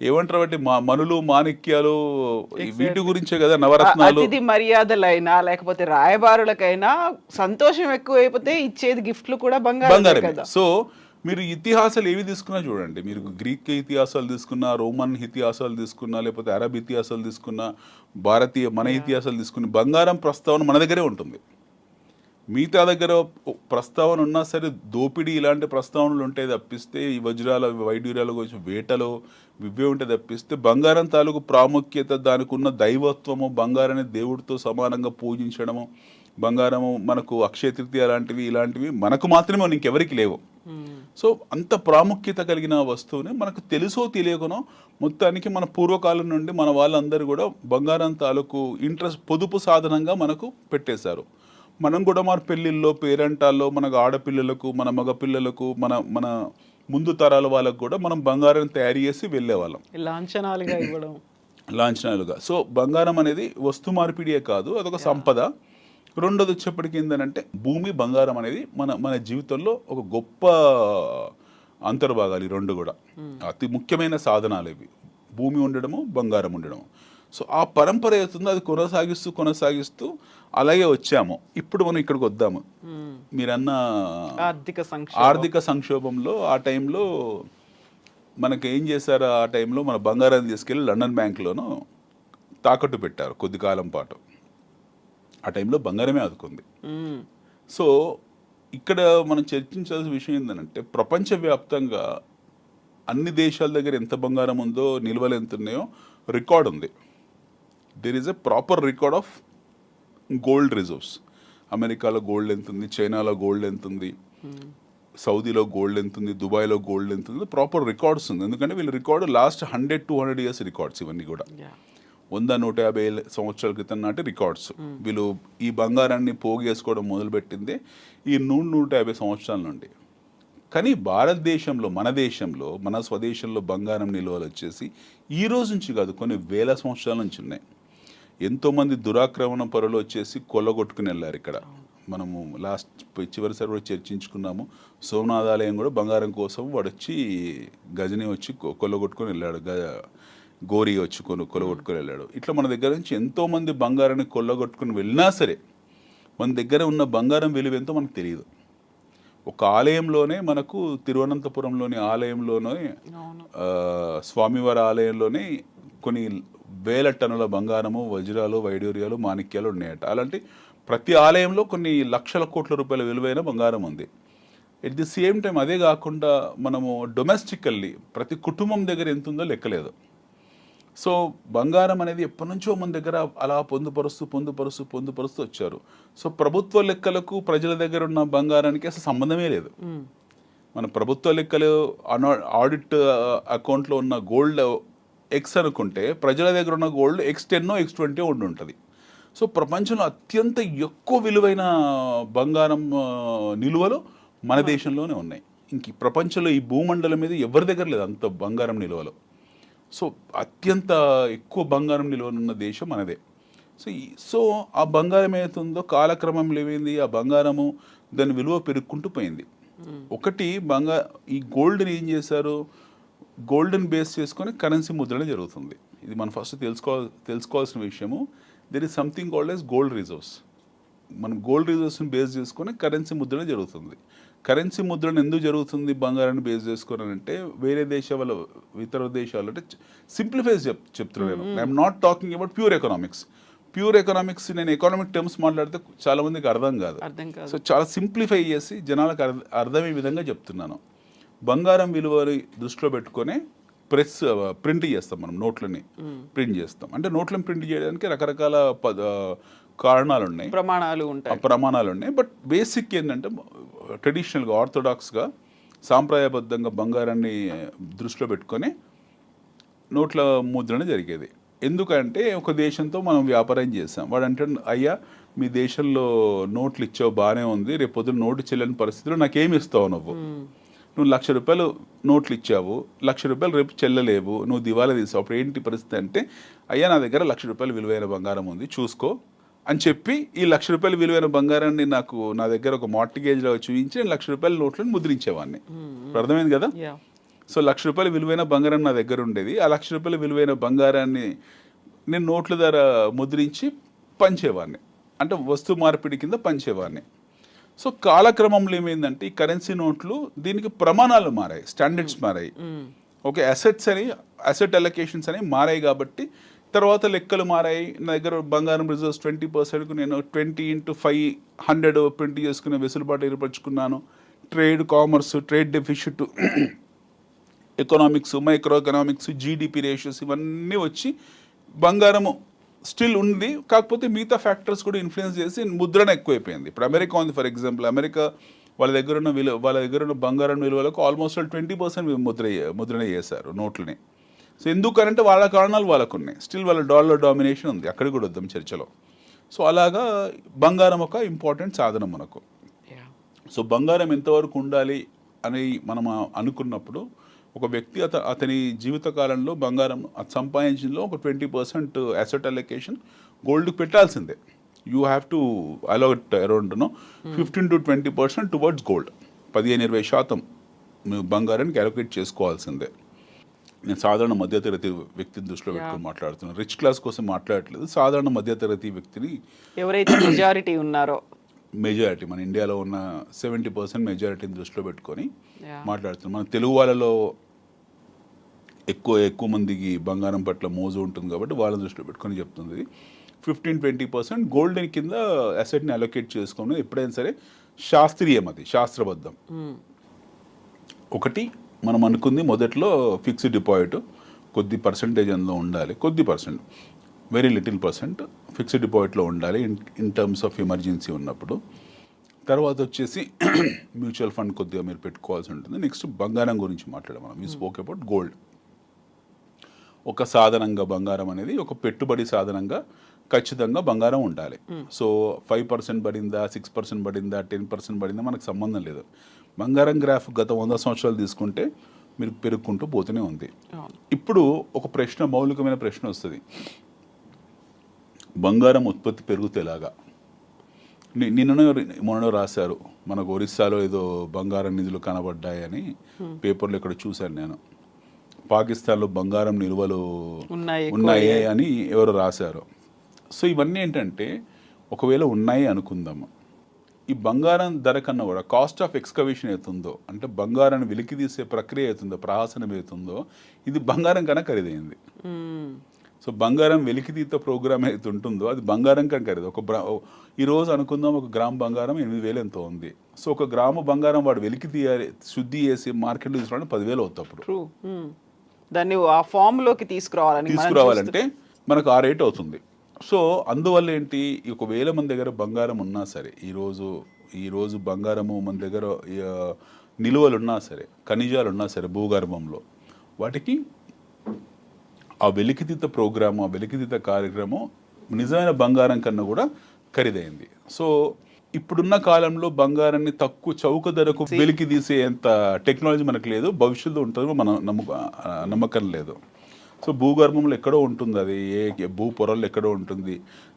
ఏమంటారు అంటే మనులు, మాణిక్యాలు, వీటి గురించే కదా నవరత్నాలు. అతిథి మర్యాదలైనా లేకపోతే రాయబారులకైనా సంతోషం ఎక్కువ అయిపోతే ఇచ్చేది గిఫ్ట్లు కూడా బంగారమే. సో మీరు ఇతిహాసాలు ఏవి తీసుకున్నా చూడండి, మీరు గ్రీక్ ఇతిహాసాలు తీసుకున్నా, రోమన్ ఇతిహాసాలు తీసుకున్నా, లేకపోతే అరబ్ ఇతిహాసాలు తీసుకున్నా, భారతీయ మన ఇతిహాసాలు తీసుకున్న బంగారం ప్రస్తావన మన దగ్గరే ఉంటుంది. మిగతా దగ్గర ప్రస్తావన ఉన్నా సరే దోపిడీ ఇలాంటి ప్రస్తావనలు ఉంటాయి తప్పిస్తే, ఈ వజ్రాల వైడూర్యాల గురించి వేటలో ఇవే ఉంటాయి తప్పిస్తే, బంగారం తాలూకు ప్రాముఖ్యత, దానికి ఉన్న దైవత్వము, బంగారాన్ని దేవుడితో సమానంగా పూజించడము, బంగారము మనకు అక్షయ తృతీయ లాంటివి ఇలాంటివి మనకు మాత్రమే, ఇంకెవరికి లేవు. సో అంత ప్రాముఖ్యత కలిగిన వస్తువుని మనకు తెలుసో తెలియకనో మొత్తానికి మన పూర్వకాలం నుండి మన వాళ్ళందరూ కూడా బంగారం తాలూకు ఇంట్రెస్ట్ పొదుపు సాధనంగా మనకు పెట్టేశారు. మనం కూడా మన పెళ్ళిళ్ళలో, పేరంటాల్లో మనకు ఆడపిల్లలకు, మన మగపిల్లలకు, మన మన ముందు తరాల వాళ్ళకు కూడా మనం బంగారం తయారు చేసి వెళ్ళేవాళ్ళం లాంఛనాలుగా ఇవ్వడం, లాంఛనాలుగా. సో బంగారం అనేది వస్తు మార్పిడియే కాదు, అదొక సంపద. రెండోది వచ్చేప్పటికి ఏంటంటే భూమి, బంగారం అనేది మన మన జీవితంలో ఒక గొప్ప అంతర్భాగాలు. ఈ రెండు కూడా అతి ముఖ్యమైన సాధనాలు ఇవి, భూమి ఉండడము, బంగారం ఉండడము. సో ఆ పరంపర అవుతుందో అది కొనసాగిస్తూ అలాగే వచ్చాము. ఇప్పుడు మనం ఇక్కడికి వద్దాము. మీరన్న ఆర్థిక సంక్షోభంలో ఆ టైంలో మనకి ఏం చేశారు, ఆ టైంలో మన బంగారాన్ని తీసుకెళ్ళి లండన్ బ్యాంక్లోనూ తాకట్టు పెట్టారు కొద్ది కాలం పాటు. ఆ టైంలో బంగారమే ఆదుకుంది. సో ఇక్కడ మనం చర్చించాల్సిన విషయం ఏంటంటే, ప్రపంచవ్యాప్తంగా అన్ని దేశాల దగ్గర ఎంత బంగారం ఉందో, నిల్వలు ఎంత ఉన్నాయో రికార్డ్ ఉంది. There is a proper record of gold reserves. అమెరికాలో గోల్డ్ ఎంత ఉంది, చైనాలో గోల్డ్ ఎంత ఉంది, సౌదీలో గోల్డ్ ఎంత ఉంది, దుబాయ్లో గోల్డ్ ఎంత ఉంది, ప్రాపర్ రికార్డ్స్ ఉంది. ఎందుకంటే వీళ్ళ రికార్డు లాస్ట్ 100-200 ఇయర్స్ రికార్డ్స్ ఇవన్నీ కూడా. 100-150 సంవత్సరాల క్రితం నాటి రికార్డ్స్. వీళ్ళు ఈ బంగారాన్ని పోగేసుకోవడం మొదలుపెట్టిందే ఈ 100-150 సంవత్సరాల నుండి. కానీ భారతదేశంలో, మన స్వదేశంలో బంగారం నిల్వలు వచ్చేసి ఈ రోజు నుంచి కాదు, కొన్ని వేల సంవత్సరాల నుంచి ఉన్నాయి. ఎంతోమంది దురాక్రమణ పరులు వచ్చేసి కొల్లగొట్టుకుని వెళ్ళారు. ఇక్కడ మనము చివరిసారి కూడా చర్చించుకున్నాము. సోమనాథ్ ఆలయం కూడా బంగారం కోసం వాడు వచ్చి గజని వచ్చి కొల్లగొట్టుకుని వెళ్ళాడు, గోరి వచ్చి కొల్లగొట్టుకుని వెళ్ళాడు. ఇట్లా మన దగ్గర నుంచి ఎంతోమంది బంగారాన్ని కొల్లగొట్టుకుని వెళ్ళినా సరే మన దగ్గర ఉన్న బంగారం విలువ ఎంతో మనకు తెలియదు. ఒక ఆలయంలోనే మనకు తిరువనంతపురంలోని ఆలయంలోనే, స్వామివారి ఆలయంలోనే కొన్ని వేల టన్నుల బంగారము, వజ్రాలు, వైడూర్యాలు, మాణిక్యాలు ఉన్నాయట. అలాంటి ప్రతి ఆలయంలో కొన్ని లక్షల కోట్ల రూపాయల విలువైన బంగారం ఉంది. ఎట్ ది సేమ్ టైం అదే కాకుండా మనము డొమెస్టికల్లీ ప్రతి కుటుంబం దగ్గర ఎంత ఉందో లెక్కలేదు. సో బంగారం అనేది ఎప్పటి నుంచో మన దగ్గర అలా పొందుపరుస్తూ వచ్చారు. సో ప్రభుత్వ లెక్కలకు ప్రజల దగ్గర ఉన్న బంగారానికి అసలు సంబంధమే లేదు. మన ప్రభుత్వ లెక్కలు ఆడిట్ అకౌంట్లో ఉన్న గోల్డ్ ఎక్స్ అనుకుంటే ప్రజల దగ్గర ఉన్న గోల్డ్ X10 X20 ఉండి ఉంటుంది. సో ప్రపంచంలో అత్యంత ఎక్కువ విలువైన బంగారం నిలువలు మన దేశంలోనే ఉన్నాయి. ఇంక ప్రపంచంలో ఈ భూమండలం మీద ఎవరి దగ్గర లేదు అంత బంగారం నిలువలు. సో అత్యంత ఎక్కువ బంగారం నిల్వనున్న దేశం మనదే. సో ఆ బంగారం ఏమవుతుందో కాలక్రమంలో ఏమైంది, ఆ బంగారము దాని విలువ పెరుగుకుంటూ పోయింది. ఒకటి ఈ గోల్డ్ని ఏం చేశారు, గోల్డ్ని బేస్ చేసుకొని కరెన్సీ ముద్రణ జరుగుతుంది. ఇది మనం ఫస్ట్ తెలుసుకోవాల్సిన విషయము. There is something called as gold reserves. మనం గోల్డ్ రిజర్వ్స్ని బేస్ చేసుకొని కరెన్సీ ముద్రణ జరుగుతుంది. కరెన్సీ ముద్రణ ఎందుకు జరుగుతుంది బంగారాన్ని బేస్ చేసుకొని అంటే, వేరే దేశాల ఇతర దేశాలు అంటే సింప్లిఫైస్ చెప్తున్నాను. I'm not talking about pure economics. నేను ఎకనామిక్ టర్మ్స్ మాట్లాడితే చాలా మందికి అర్థం కాదు. సో చాలా సింప్లిఫై చేసి జనాలకు అర్థమయ్యే విధంగా చెప్తున్నాను. బంగారం విలువని దృష్టిలో పెట్టుకొని ప్రింట్ చేస్తాం, మనం నోట్లని ప్రింట్ చేస్తాం. అంటే నోట్లను ప్రింట్ చేయడానికి రకరకాల కారణాలు ఉన్నాయి, ప్రమాణాలు ఉన్నాయి. బట్ బేసిక్ ఏంటంటే ట్రెడిషనల్గా, ఆర్థోడాక్స్గా, సాంప్రదాయబద్ధంగా బంగారాన్ని దృష్టిలో పెట్టుకొని నోట్ల ముద్రణ జరిగేది. ఎందుకంటే ఒక దేశంతో మనం వ్యాపారం చేసాం, వాడు అంటే అయ్యా మీ దేశంలో నోట్లు ఇచ్చావు బాగానే ఉంది, రేపు పొద్దున్న నోటు చెల్లని పరిస్థితిలో నాకేమి ఇస్తావు, నువ్వు 1,00,000 రూపాయలు నోట్లు ఇచ్చావు, 1,00,000 రూపాయలు రేపు చెల్లలేవు, నువ్వు దివాలా తీసావు, అప్పుడు ఏంటి పరిస్థితి అంటే, అయ్యా నా దగ్గర 1,00,000 రూపాయలు విలువైన బంగారం ఉంది చూసుకో అని చెప్పి ఈ 1,00,000 రూపాయలు విలువైన బంగారాన్ని నా దగ్గర ఒక మార్టిగేజ్లో చూపించి 1,00,000 రూపాయల నోట్లను ముద్రించేవాడిని. అర్థమైంది కదా? సో 1,00,000 రూపాయల విలువైన బంగారం నా దగ్గర ఉండేది. ఆ 1,00,000 రూపాయల విలువైన బంగారాన్ని నేను నోట్ల ద్వారా ముద్రించి పంచేవాడిని, అంటే వస్తు మార్పిడి కింద పంచేవాడిని. సో కాలక్రమంలో ఏమైందంటే ఈ కరెన్సీ నోట్లు దీనికి ప్రమాణాలు మారాయి, స్టాండర్డ్స్ మారాయి. ఓకే, అసెట్ అలొకేషన్స్ అనేవి మారాయి కాబట్టి తర్వాత లెక్కలు మారాయి. నా దగ్గర బంగారం రిజర్వ్స్ 20%కు నేను 20x500 ప్రింట్ చేసుకునే వెసులుబాటు ఏర్పరచుకున్నాను. Trade, commerce, trade deficit, economics, micro economics, GDP ratios ఇవన్నీ వచ్చి బంగారము స్టిల్ ఉంది. కాకపోతే మిగతా ఫ్యాక్టర్స్ కూడా ఇన్ఫ్లుయెన్స్ చేసి ముద్రణ ఎక్కువైపోయింది. ఇప్పుడు అమెరికా ఉంది ఫర్ ఎగ్జాంపుల్. అమెరికా వాళ్ళ దగ్గర ఉన్న బంగారం విలువలకు ఆల్మోస్ట్ 20% ముద్రణ చేశారు నోట్లని. సో ఎందుకనంటే వాళ్ళ కారణాలు వాళ్ళకు ఉన్నాయి. స్టిల్ వాళ్ళ డాలర్ డామినేషన్ ఉంది, అక్కడికి కూడా వద్దాం చర్చలో. సో అలాగా బంగారం ఒక ఇంపార్టెంట్ సాధనం మనకు. సో బంగారం ఎంతవరకు ఉండాలి అని మనం అనుకున్నప్పుడు ఒక వ్యక్తి అతని జీవితకాలంలో బంగారం సంపాదించడంలో ఒక 20% అసెట్ అలొకేషన్ గోల్డ్కి పెట్టాల్సిందే. You have to allot around 15 to 20% towards gold. 15-20% బంగారానికి అలొకేట్ చేసుకోవాల్సిందే. నేను సాధారణ మధ్యతరగతి వ్యక్తిని దృష్టిలో పెట్టుకుని మాట్లాడుతున్నాను, రిచ్ క్లాస్ కోసం మాట్లాడట్లేదు. సాధారణ మధ్యతరగతి వ్యక్తిని ఎవరైతే మెజారిటీ ఉన్నారో, మెజారిటీ మన ఇండియాలో ఉన్న 70% మెజారిటీని దృష్టిలో పెట్టుకొని మాట్లాడుతున్నాం. మన తెలుగు వాళ్ళలో ఎక్కువ మందికి బంగారం పట్ల మోజు ఉంటుంది కాబట్టి వాళ్ళని దృష్టిలో పెట్టుకొని చెప్తుంది. 15-20% గోల్డ్ కింద అసెట్ని అలొకేట్ చేసుకుని ఎప్పుడైనా సరే శాస్త్రీయం, అది శాస్త్రబద్ధం. ఒకటి మనం అనుకుంది మొదట్లో ఫిక్స్డ్ డిపాజిట్ కొద్ది పర్సంటేజ్ అందులో ఉండాలి, కొద్ది percent, very little percent fixed డిపాజిట్లో ఉండాలి ఇన్ టర్మ్స్ ఆఫ్ ఎమర్జెన్సీ ఉన్నప్పుడు. తర్వాత వచ్చేసి మ్యూచువల్ ఫండ్ కొద్దిగా మీరు పెట్టుకోవాల్సి ఉంటుంది. నెక్స్ట్ బంగారం గురించి మాట్లాడాం మనం. You spoke about gold. ఒక సాధనంగా బంగారం అనేది ఒక పెట్టుబడి సాధనంగా ఖచ్చితంగా బంగారం ఉండాలి. సో 5% పడిందా, 6% పడిందా, 10% పడిందా మనకు సంబంధం లేదు. బంగారం గ్రాఫ్ గత 100 సంవత్సరాలు తీసుకుంటే మీరు పెరుగుకుంటూ పోతూనే ఉంది. ఇప్పుడు ఒక ప్రశ్న, మౌలికమైన ప్రశ్న వస్తుంది, బంగారం ఉత్పత్తి పెరుగుతేలాగా. మొన్న రాశారు మనకు ఒరిస్సాలో ఏదో బంగారం నిధులు కనబడ్డాయని పేపర్లో ఇక్కడ చూశాను నేను. పాకిస్తాన్లో బంగారం నిల్వలు ఉన్నాయి అని ఎవరు రాశారు. సో ఇవన్నీ ఏంటంటే ఒకవేళ ఉన్నాయి అనుకుందాము, ఈ బంగారం ధర కన్నా కూడా కాస్ట్ ఆఫ్ ఎక్స్కవేషన్ అవుతుందో, అంటే బంగారాన్ని వెలికి తీసే ప్రక్రియ అవుతుందో, ప్రహాసనం అవుతుందో, ఇది బంగారం కన్నా ఖరీదైంది. సో బంగారం వెలికితీత ప్రోగ్రామ్ అయితే ఉంటుందో అది బంగారం కన్నా ఖరీదు. ఈరోజు అనుకుందాం ఒక గ్రామ్ బంగారం 8,000 ఎంతో ఉంది. సో ఒక గ్రాము బంగారం వాడు వెలికి తీయాలి, శుద్ధి చేసి మార్కెట్లో తీసుకోవడానికి 10,000 అవుతుంది. అప్పుడు దాన్ని ఆ ఫామ్లోకి తీసుకురావాలంటే మనకు ఆ రేట్ అవుతుంది. సో అందువల్ల ఏంటి, ఒకవేళ మన దగ్గర బంగారం ఉన్నా సరే, ఈరోజు బంగారము మన దగ్గర నిలువలు ఉన్నా సరే, ఖనిజాలు ఉన్నా సరే భూగర్భంలో, వాటికి ఆ వెలికితీత ప్రోగ్రాము, ఆ వెలికితీత కార్యక్రమం నిజమైన బంగారం కన్నా కూడా ఖరీదైంది. సో ఇప్పుడున్న కాలంలో బంగారాన్ని తక్కువ చౌక ధరకు వెలికి తీసేంత టెక్నాలజీ మనకు లేదు, భవిష్యత్తు ఉంటుందో మన నమ్మకం లేదు. సో భూగర్భంలో ఎక్కడో ఉంటుంది, అది భూ పొరల్లో ఎక్కడో ఉంటుంది.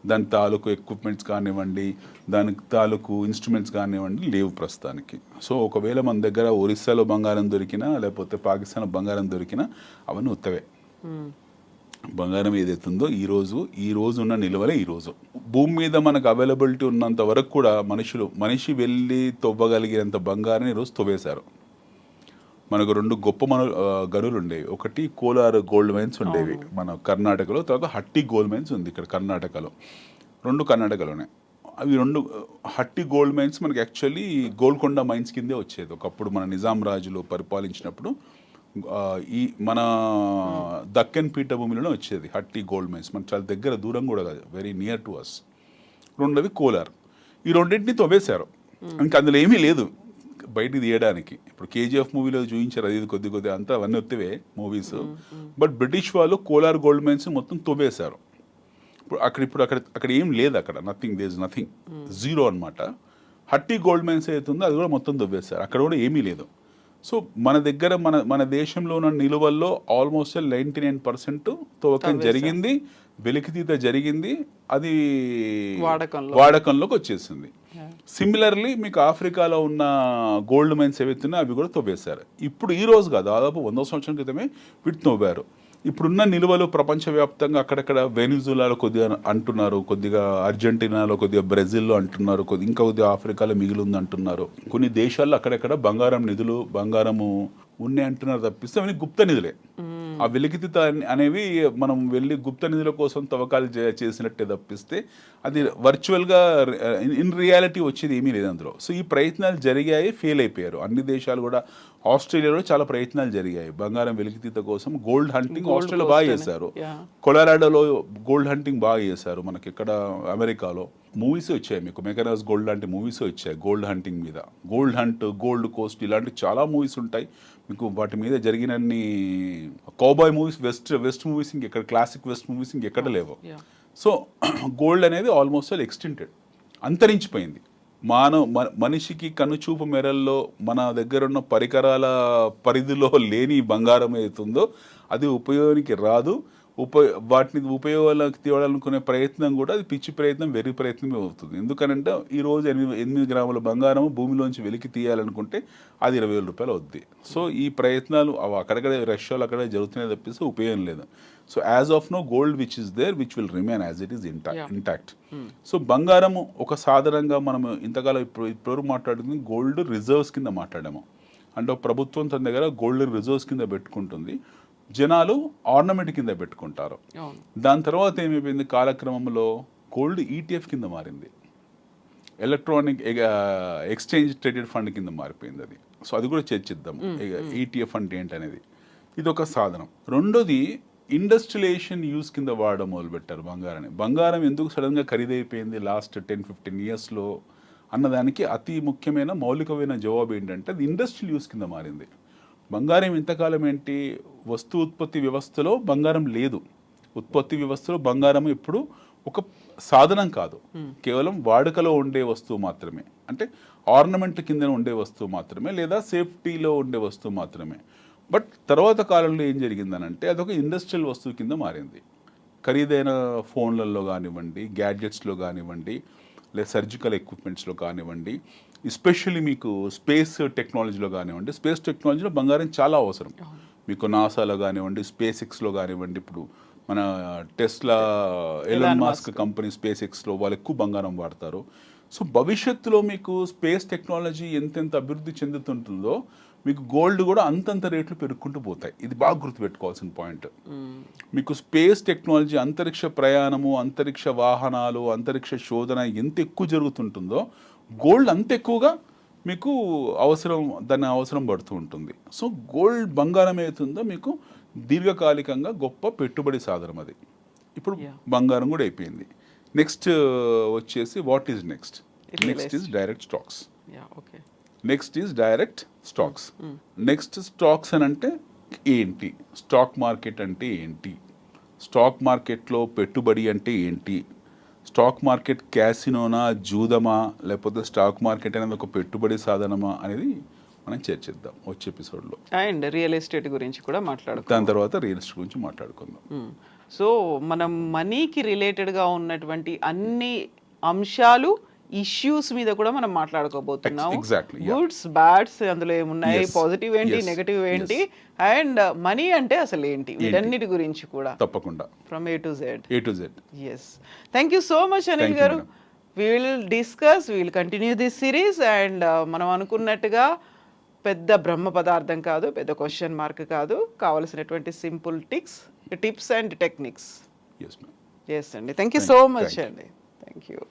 దాని తాలూకు ఎక్విప్మెంట్స్ కానివ్వండి, దానికి తాలూకు ఇన్స్ట్రుమెంట్స్ కానివ్వండి లేవు ప్రస్తుతానికి. సో ఒకవేళ మన దగ్గర ఒరిస్సాలో బంగారం దొరికినా, లేకపోతే పాకిస్తాన్లో బంగారం దొరికినా అవన్నీ ఉత్తవే. బంగారం ఏదైతుందో ఈ రోజు ఉన్న నిల్వలే ఈరోజు భూమి మీద మనకు అవైలబిలిటీ ఉన్నంత వరకు కూడా మనిషి వెళ్ళి తవ్వగలిగినంత బంగారం ఈరోజు తవ్వేశారు. మనకు 2 గొప్ప గనులు ఉండేవి. ఒకటి కోలార్ గోల్డ్ మైన్స్ ఉండేవి మన కర్ణాటకలో, తర్వాత హట్టి గోల్డ్ మైన్స్ ఉంది ఇక్కడ కర్ణాటకలో. 2 కర్ణాటకలోనే. అవి 2 హట్టి గోల్డ్ మైన్స్ మనకి యాక్చువల్లీ గోల్కొండ మైన్స్ కిందే వచ్చేది ఒకప్పుడు మన నిజాం రాజులు పరిపాలించినప్పుడు. ఈ మన దక్కన్ పీఠభూమిలోనే వచ్చేది హట్టి గోల్డ్ మైన్స్. మనకు చాలా దగ్గర, దూరం కూడా కాదు, వెరీ నియర్ టు అస్. 2వి కోలార్. ఈ 2టిని తవ్వేశారు. ఇంకా అందులో ఏమీ లేదు బయటికి తీయడానికి. ఇప్పుడు KGF మూవీలో చూపించారు, అది కొద్ది అంతా అవన్నీ వత్తవే మూవీస్. బట్ బ్రిటిష్ వాళ్ళు కోలార్ గోల్డ్ మైన్స్ మొత్తం తవ్వేశారు. అక్కడ ఏం లేదు, అక్కడ nothing, there is nothing, zero అనమాట. హట్టి గోల్డ్ మైన్స్ అవుతుందో అది కూడా మొత్తం తవ్వేశారు, అక్కడ కూడా ఏమీ లేదు. సో మన దగ్గర మన దేశంలో ఉన్న నిలువల్లో ఆల్మోస్ట్ 99% తవ్వకం జరిగింది, వెలికితీత జరిగింది, అది వాడకంలోకి వచ్చేసింది. సిమిలర్లీ మీకు ఆఫ్రికాలో ఉన్న గోల్డ్ మైన్స్ ఏవైతున్నాయో అవి కూడా తవ్వేశారు. ఇప్పుడు ఈ రోజు కాదు, దాదాపు 100 సంవత్సరాల క్రితమే వీటి తవ్వారు. ఇప్పుడున్న నిల్వలు ప్రపంచవ్యాప్తంగా అక్కడక్కడ వెనిజులాలో కొద్దిగా అంటున్నారు, కొద్దిగా అర్జెంటీనాలో, కొద్దిగా బ్రెజిల్లో అంటున్నారు, ఇంకా కొద్దిగా ఆఫ్రికాలో మిగిలింది అంటున్నారు. కొన్ని దేశాల్లో అక్కడక్కడ బంగారం నిధులు, బంగారము ఉన్నాయి అంటున్నారు తప్పిస్తే అవన్నీ గుప్త నిధులే. ఆ వెలికితీత అనేవి మనం వెళ్ళి గుప్త నిధుల కోసం తవ్వకాలు చేసినట్టే తప్పిస్తే అది వర్చువల్గా ఇన్ రియాలిటీ వచ్చేది ఏమీ లేదు అందులో. సో ఈ ప్రయత్నాలు జరిగాయి, ఫెయిల్ అయిపోయారు. అన్ని దేశాలు కూడా, ఆస్ట్రేలియాలో చాలా ప్రయత్నాలు జరిగాయి బంగారం వెలికితీత కోసం. గోల్డ్ హంటింగ్ ఆస్ట్రేలియా బాగా చేశారు, కొలరాడోలో గోల్డ్ హంటింగ్ బాగా చేశారు. మనకి ఇక్కడ అమెరికాలో మూవీస్ వచ్చాయి, మీకు మెకనస్ గోల్డ్ లాంటి మూవీస్ వచ్చాయి గోల్డ్ హంటింగ్ మీద. గోల్డ్ హంట్, గోల్డ్ కోస్ట్ ఇలాంటి చాలా మూవీస్ ఉంటాయి మీకు. వాటి మీద జరిగినన్ని కౌబాయ్ మూవీస్, వెస్ట్ మూవీస్ ఇంకెక్కడ, క్లాసిక్ వెస్ట్ మూవీస్ ఇంకెక్కడ లేవు. సో గోల్డ్ అనేది ఆల్మోస్ట్ ఆల్ ఎక్స్టింటెడ్, అంతరించిపోయింది. మనిషికి కనుచూపు మేరల్లో మన దగ్గర ఉన్న పరికరాల పరిధిలో లేని బంగారం ఏతుందో అది ఉపయోగానికి రాదు. వాటిని ఉపయోగాలకు తేవాలనుకునే ప్రయత్నం కూడా అది పిచ్చి ప్రయత్నం, వెర్రి ప్రయత్నమే అవుతుంది. ఎందుకనంటే ఈరోజు 8 గ్రాముల బంగారం భూమిలోంచి వెలికి తీయాలనుకుంటే అది 20,000 రూపాయలు అవుద్ది. సో ఈ ప్రయత్నాలు అక్కడక్కడ రష్యాలో అక్కడ జరుగుతున్నాయి తప్పిస్తే ఉపయోగం లేదు. So as of now gold which is there which will remain as it is intact. So బంగారము ఒక సాధారణంగా మనం ఇంతకాలం ఇప్పుడు మాట్లాడుతుంది గోల్డ్ రిజర్వ్స్ కింద మాట్లాడాము. అంటే ప్రభుత్వం తన దగ్గర గోల్డ్ రిజర్వ్స్ కింద పెట్టుకుంటుంది, జనాలు ఆర్నమెంట్ కింద పెట్టుకుంటారు. దాని తర్వాత ఏమైపోయింది, కాలక్రమంలో గోల్డ్ ఈటీఎఫ్ కింద మారింది, ఎలక్ట్రానిక్ ఎక్స్చేంజ్ ట్రేడెడ్ ఫండ్ కింద మారిపోయింది అది. సో అది కూడా చర్చిద్దాము, ఈటీఎఫ్ అంటే ఏంటనేది. ఇది ఒక సాధనం. రెండోది ఇండస్ట్రియలైజేషన్ యూస్ కింద వాడడం మొదలుపెట్టారు బంగారాన్ని. బంగారం ఎందుకు సడన్గా ఖరీదైపోయింది లాస్ట్ 10-15 ఇయర్స్లో అన్నదానికి అతి ముఖ్యమైన మౌలికమైన జవాబు ఏంటంటే అది ఇండస్ట్రియల్ యూస్ కింద మారింది. బంగారం ఇంతకాలం ఏంటి, వస్తు ఉత్పత్తి వ్యవస్థలో బంగారం లేదు. ఉత్పత్తి వ్యవస్థలో బంగారం ఇప్పుడు ఒక సాధనం కాదు, కేవలం వాడుకలో ఉండే వస్తువు మాత్రమే. అంటే ఆర్నమెంట్ కింద ఉండే వస్తువు మాత్రమే, లేదా సేఫ్టీలో ఉండే వస్తువు మాత్రమే. బట్ తర్వాత కాలంలో ఏం జరిగిందనంటే అదొక ఇండస్ట్రియల్ వస్తువు కింద మారింది. ఖరీదైన ఫోన్లలో కానివ్వండి, గ్యాడ్జెట్స్లో కానివ్వండి, లేదా సర్జికల్ ఎక్విప్మెంట్స్లో కానివ్వండి, ఎస్పెషల్లీ మీకు స్పేస్ టెక్నాలజీలో కానివ్వండి. స్పేస్ టెక్నాలజీలో బంగారం చాలా అవసరం. మీకు నాసాలో కానివ్వండి, స్పేస్ ఎక్స్లో కానివ్వండి, ఇప్పుడు మన Tesla, Elon Musk company space ఎక్స్లో వాళ్ళు ఎక్కువ బంగారం వాడతారు. సో భవిష్యత్తులో మీకు స్పేస్ టెక్నాలజీ ఎంతెంత అభివృద్ధి చెందుతుంటుందో మీకు గోల్డ్ కూడా అంతంత రేట్లు పెరుగుకుంటూ పోతాయి. ఇది బాగా గుర్తుపెట్టుకోవాల్సిన పాయింట్. మీకు స్పేస్ టెక్నాలజీ, అంతరిక్ష ప్రయాణము, అంతరిక్ష వాహనాలు, అంతరిక్ష శోధన ఎంత ఎక్కువ జరుగుతుంటుందో గోల్డ్ అంత ఎక్కువగా మీకు దాని అవసరం పడుతూ ఉంటుంది. సో గోల్డ్, బంగారం ఏతుందో మీకు దీర్ఘకాలికంగా గొప్ప పెట్టుబడి సాధనం అది. ఇప్పుడు బంగారం కూడా అయిపోయింది. నెక్స్ట్ వచ్చేసి what is next? Next is direct stocks. Next is direct stocks. Next stocks అని అంటే ఏంటి, స్టాక్ మార్కెట్ అంటే ఏంటి, స్టాక్ మార్కెట్లో పెట్టుబడి అంటే ఏంటి, స్టాక్ మార్కెట్ క్యాసినోనా, జూదమా, లేకపోతే స్టాక్ మార్కెట్ అనేది ఒక పెట్టుబడి సాధనమా అనేది మనం చర్చిద్దాం వచ్చే ఎపిసోడ్లో. అండ్ రియల్ ఎస్టేట్ గురించి కూడా మాట్లాడుకుందాం. దాని తర్వాత రియల్ ఎస్టేట్ గురించి మాట్లాడుకుందాం. సో మనం మనీకి రిలేటెడ్గా ఉన్నటువంటి అన్ని అంశాలు, ఇష్యూస్ మీద కూడా మనం మాట్లాడుకోబోతున్నాం. గుడ్స్, బ్యాడ్స్, అందులో ఏమున్నాయి, పాజిటివ్ ఏంటి, నెగటివ్ ఏంటి, అండ్ మనీ అంటే అసలు ఏంటి, వీటన్నిటి గురించి కూడా తప్పకుండా from A to Z. Yes. Thank you so much Anil గారు. we will continue this series and మనం అనుకున్నట్టుగా పెద్ద బ్రహ్మ పదార్థం కాదు, పెద్ద క్వశ్చన్ మార్క్ కాదు, కావాల్సినటువంటి simple tips and techniques. Yes, ma'am. Yes అండి. థ్యాంక్ యూ సో మచ్ అండి. Thank you.